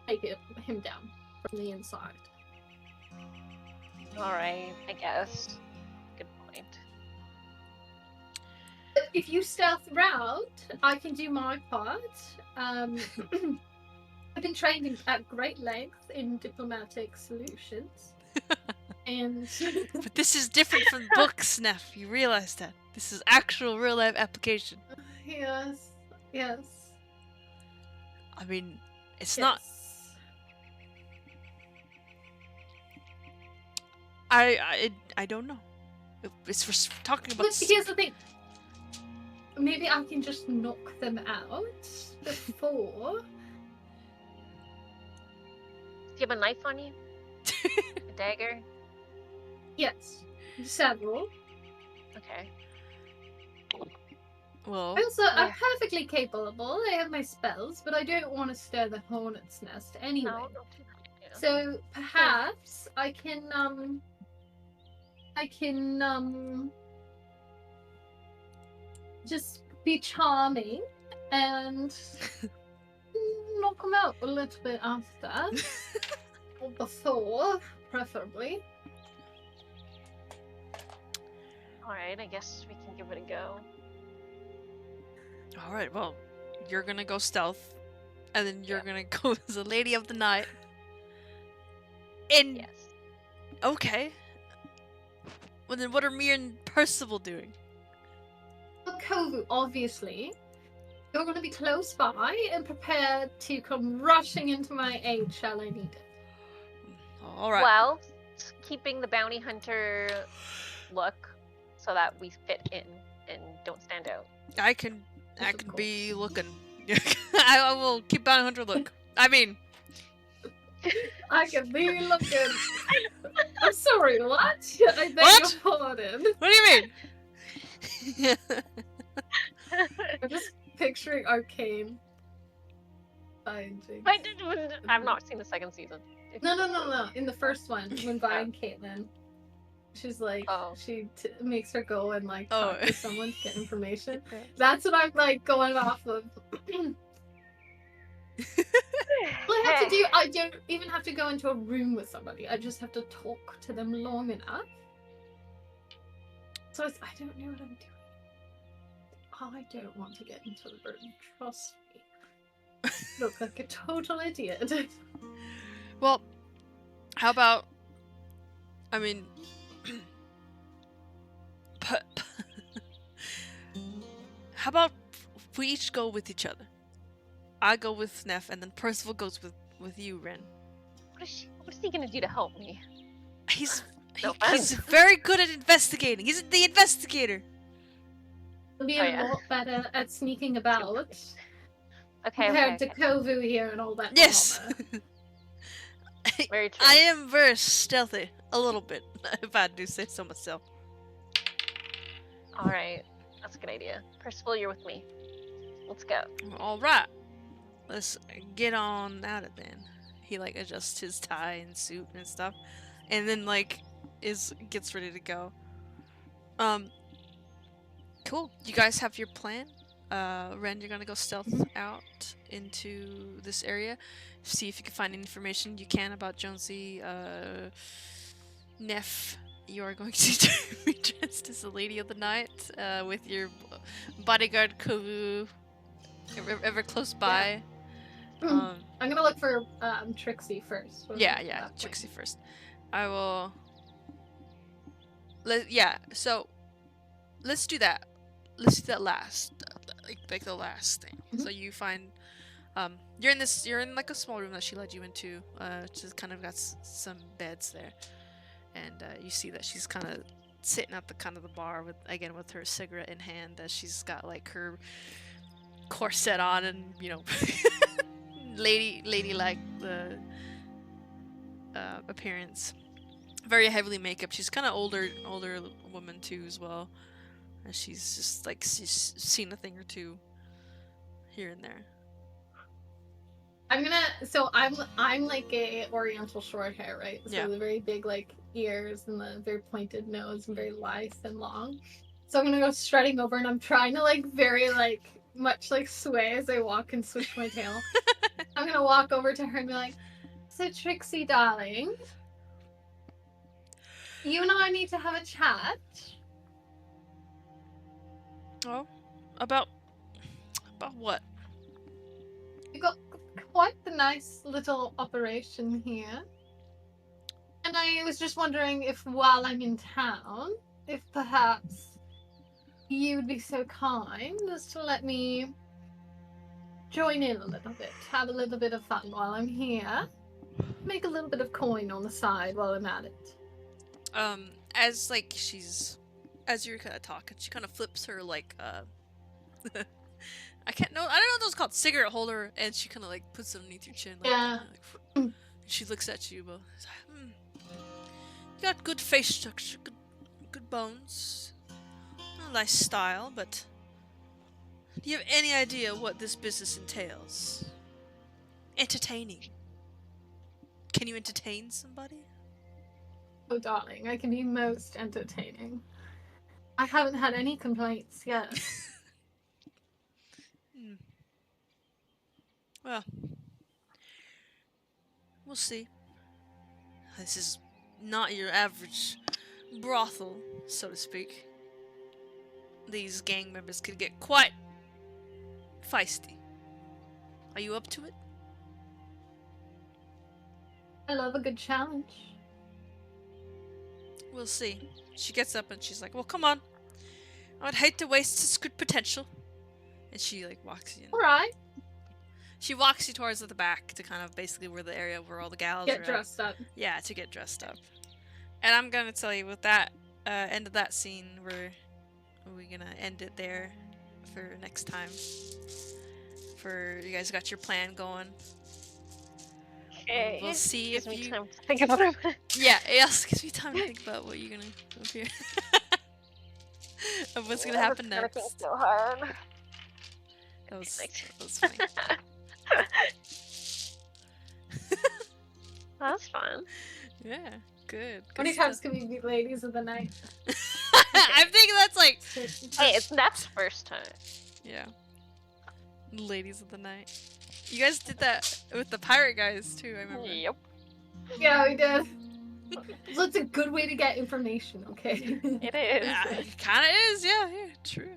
take him down from the inside. Alright, I guess. Good point. But if you stealth around, I can do my part. I've been trained at great length in diplomatic solutions. And But this is different from books, Neff. You realize that. This is actual real life application. yes. I mean, it's not. I don't know. It's for talking about. But here's the thing. Maybe I can just knock them out before. Do you have a knife on you? A dagger? Yes, several. Okay. Well, Also, I'm perfectly capable. I have my spells, but I don't want to stir the hornet's nest anyway. No, don't do that. Yeah. So perhaps I can just be charming and knock them out a little bit after. Or before, preferably. Alright, I guess we can give it a go. alright, well, you're gonna go stealth, and then you're gonna go as a lady of the night. And Yes. okay. Well, then what are me and Percival doing? Well, Kovu, obviously. You're going to be close by and prepared to come rushing into my aid, shall I need it? Alright. Well, keeping the bounty hunter look so that we fit in and don't stand out. I can Yes, of be looking. I will keep bounty hunter look. I mean, I can be looking. I'm sorry, what? I beg What? your pardon. what do you mean? I'm just picturing Arcane. Buying Jinx. I've not seen the second season. No. In the first one, when buying Caitlyn, she's like, Oh. she makes her go and like Oh. talk to someone to get information. That's what I'm like going off of. All I have to do, I don't even have to go into a room with somebody. I just have to talk to them long enough. So I don't know what I'm doing. I don't want to get into the room. Trust me. Look like a total idiot. Well, how about? I mean, how about we each go with each other? I go with Neff, and then Percival goes with you, Ren. What is he gonna do to help me? He's No he's offense. very good at investigating. He's the investigator. I'll be Oh, a yeah. lot better at sneaking about Okay, compared okay. to Kovu here and all that. Yes. drama. Very true. I am very stealthy, a little bit, if I do say so myself. Alright, that's a good idea. Percival, you're with me. Let's go. All right, let's get on out of then. He like adjusts his tie and suit and stuff, and then like gets ready to go. Cool. You guys have your plan. Ren, you're gonna go stealth out into this area, see if you can find any information you can about Jonesy. Neff, you are going to be dressed as a lady of the night, with your bodyguard Kovu ever close by. I'm gonna look for Trixie first. Yeah, Trixie first. I will. So let's do that. let's do that last, like the last thing. Mhm. So you find, you're in like a small room that she led you into. Just kind of got some beds there, and you see that she's kind of sitting at the kind of the bar with her cigarette in hand, as she's got like her corset on and ladylike the appearance. Very heavily makeup. She's kind of older woman too as well. And she's just like she's seen a thing or two here and there. I'm like a oriental short hair, right? So Yeah. the very big like ears and the very pointed nose and very lithe and long. So I'm gonna go strutting over and I'm trying to like very like much like sway as I walk and swish my tail. I'm gonna walk over to her and be like, "So Trixie darling, you and I need to have a chat." Oh, about what? You got quite the nice little operation here. And I was just wondering if while I'm in town, if perhaps you would be so kind as to let me join in a little bit, have a little bit of fun while I'm here, make a little bit of coin on the side while I'm at it. As you're kind of talking, she kind of flips her like I don't know what those called, cigarette holder, and she kind of like puts it underneath your chin. Like, Yeah. She looks at you, but you got good face structure, good bones, nice style. But do you have any idea what this business entails? Entertaining. Can you entertain somebody? Oh, darling, I can be most entertaining. I haven't had any complaints yet. Well, we'll see. This is not your average brothel, so to speak. These gang members could get quite feisty. Are you up to it? I love a good challenge. We'll see. She gets up and she's like, well, come on. I would hate to waste this good potential. And she, like, walks you in. Alright. She walks you towards the back to kind of basically where the area where all the gals are Get dressed up. Yeah, to get dressed up. And I'm gonna tell you, with that end of that scene, we're gonna end it there for next time. For you guys got your plan going. Okay. We'll see if Gives me you. time to think about it. Yeah, it also gives me time to think about what you're gonna do here. Of what's gonna happen It's gonna be next. so hard. That was funny. That was fun. Yeah, good. How many stuff. times can we be ladies of the night? I think that's like. Hey, it's Nat's first time. Yeah. Ladies of the night. You guys did that with the pirate guys too, I remember. Yep. Yeah, we did. So it's a good way to get information, okay? It is. Yeah, it kinda is, yeah, true.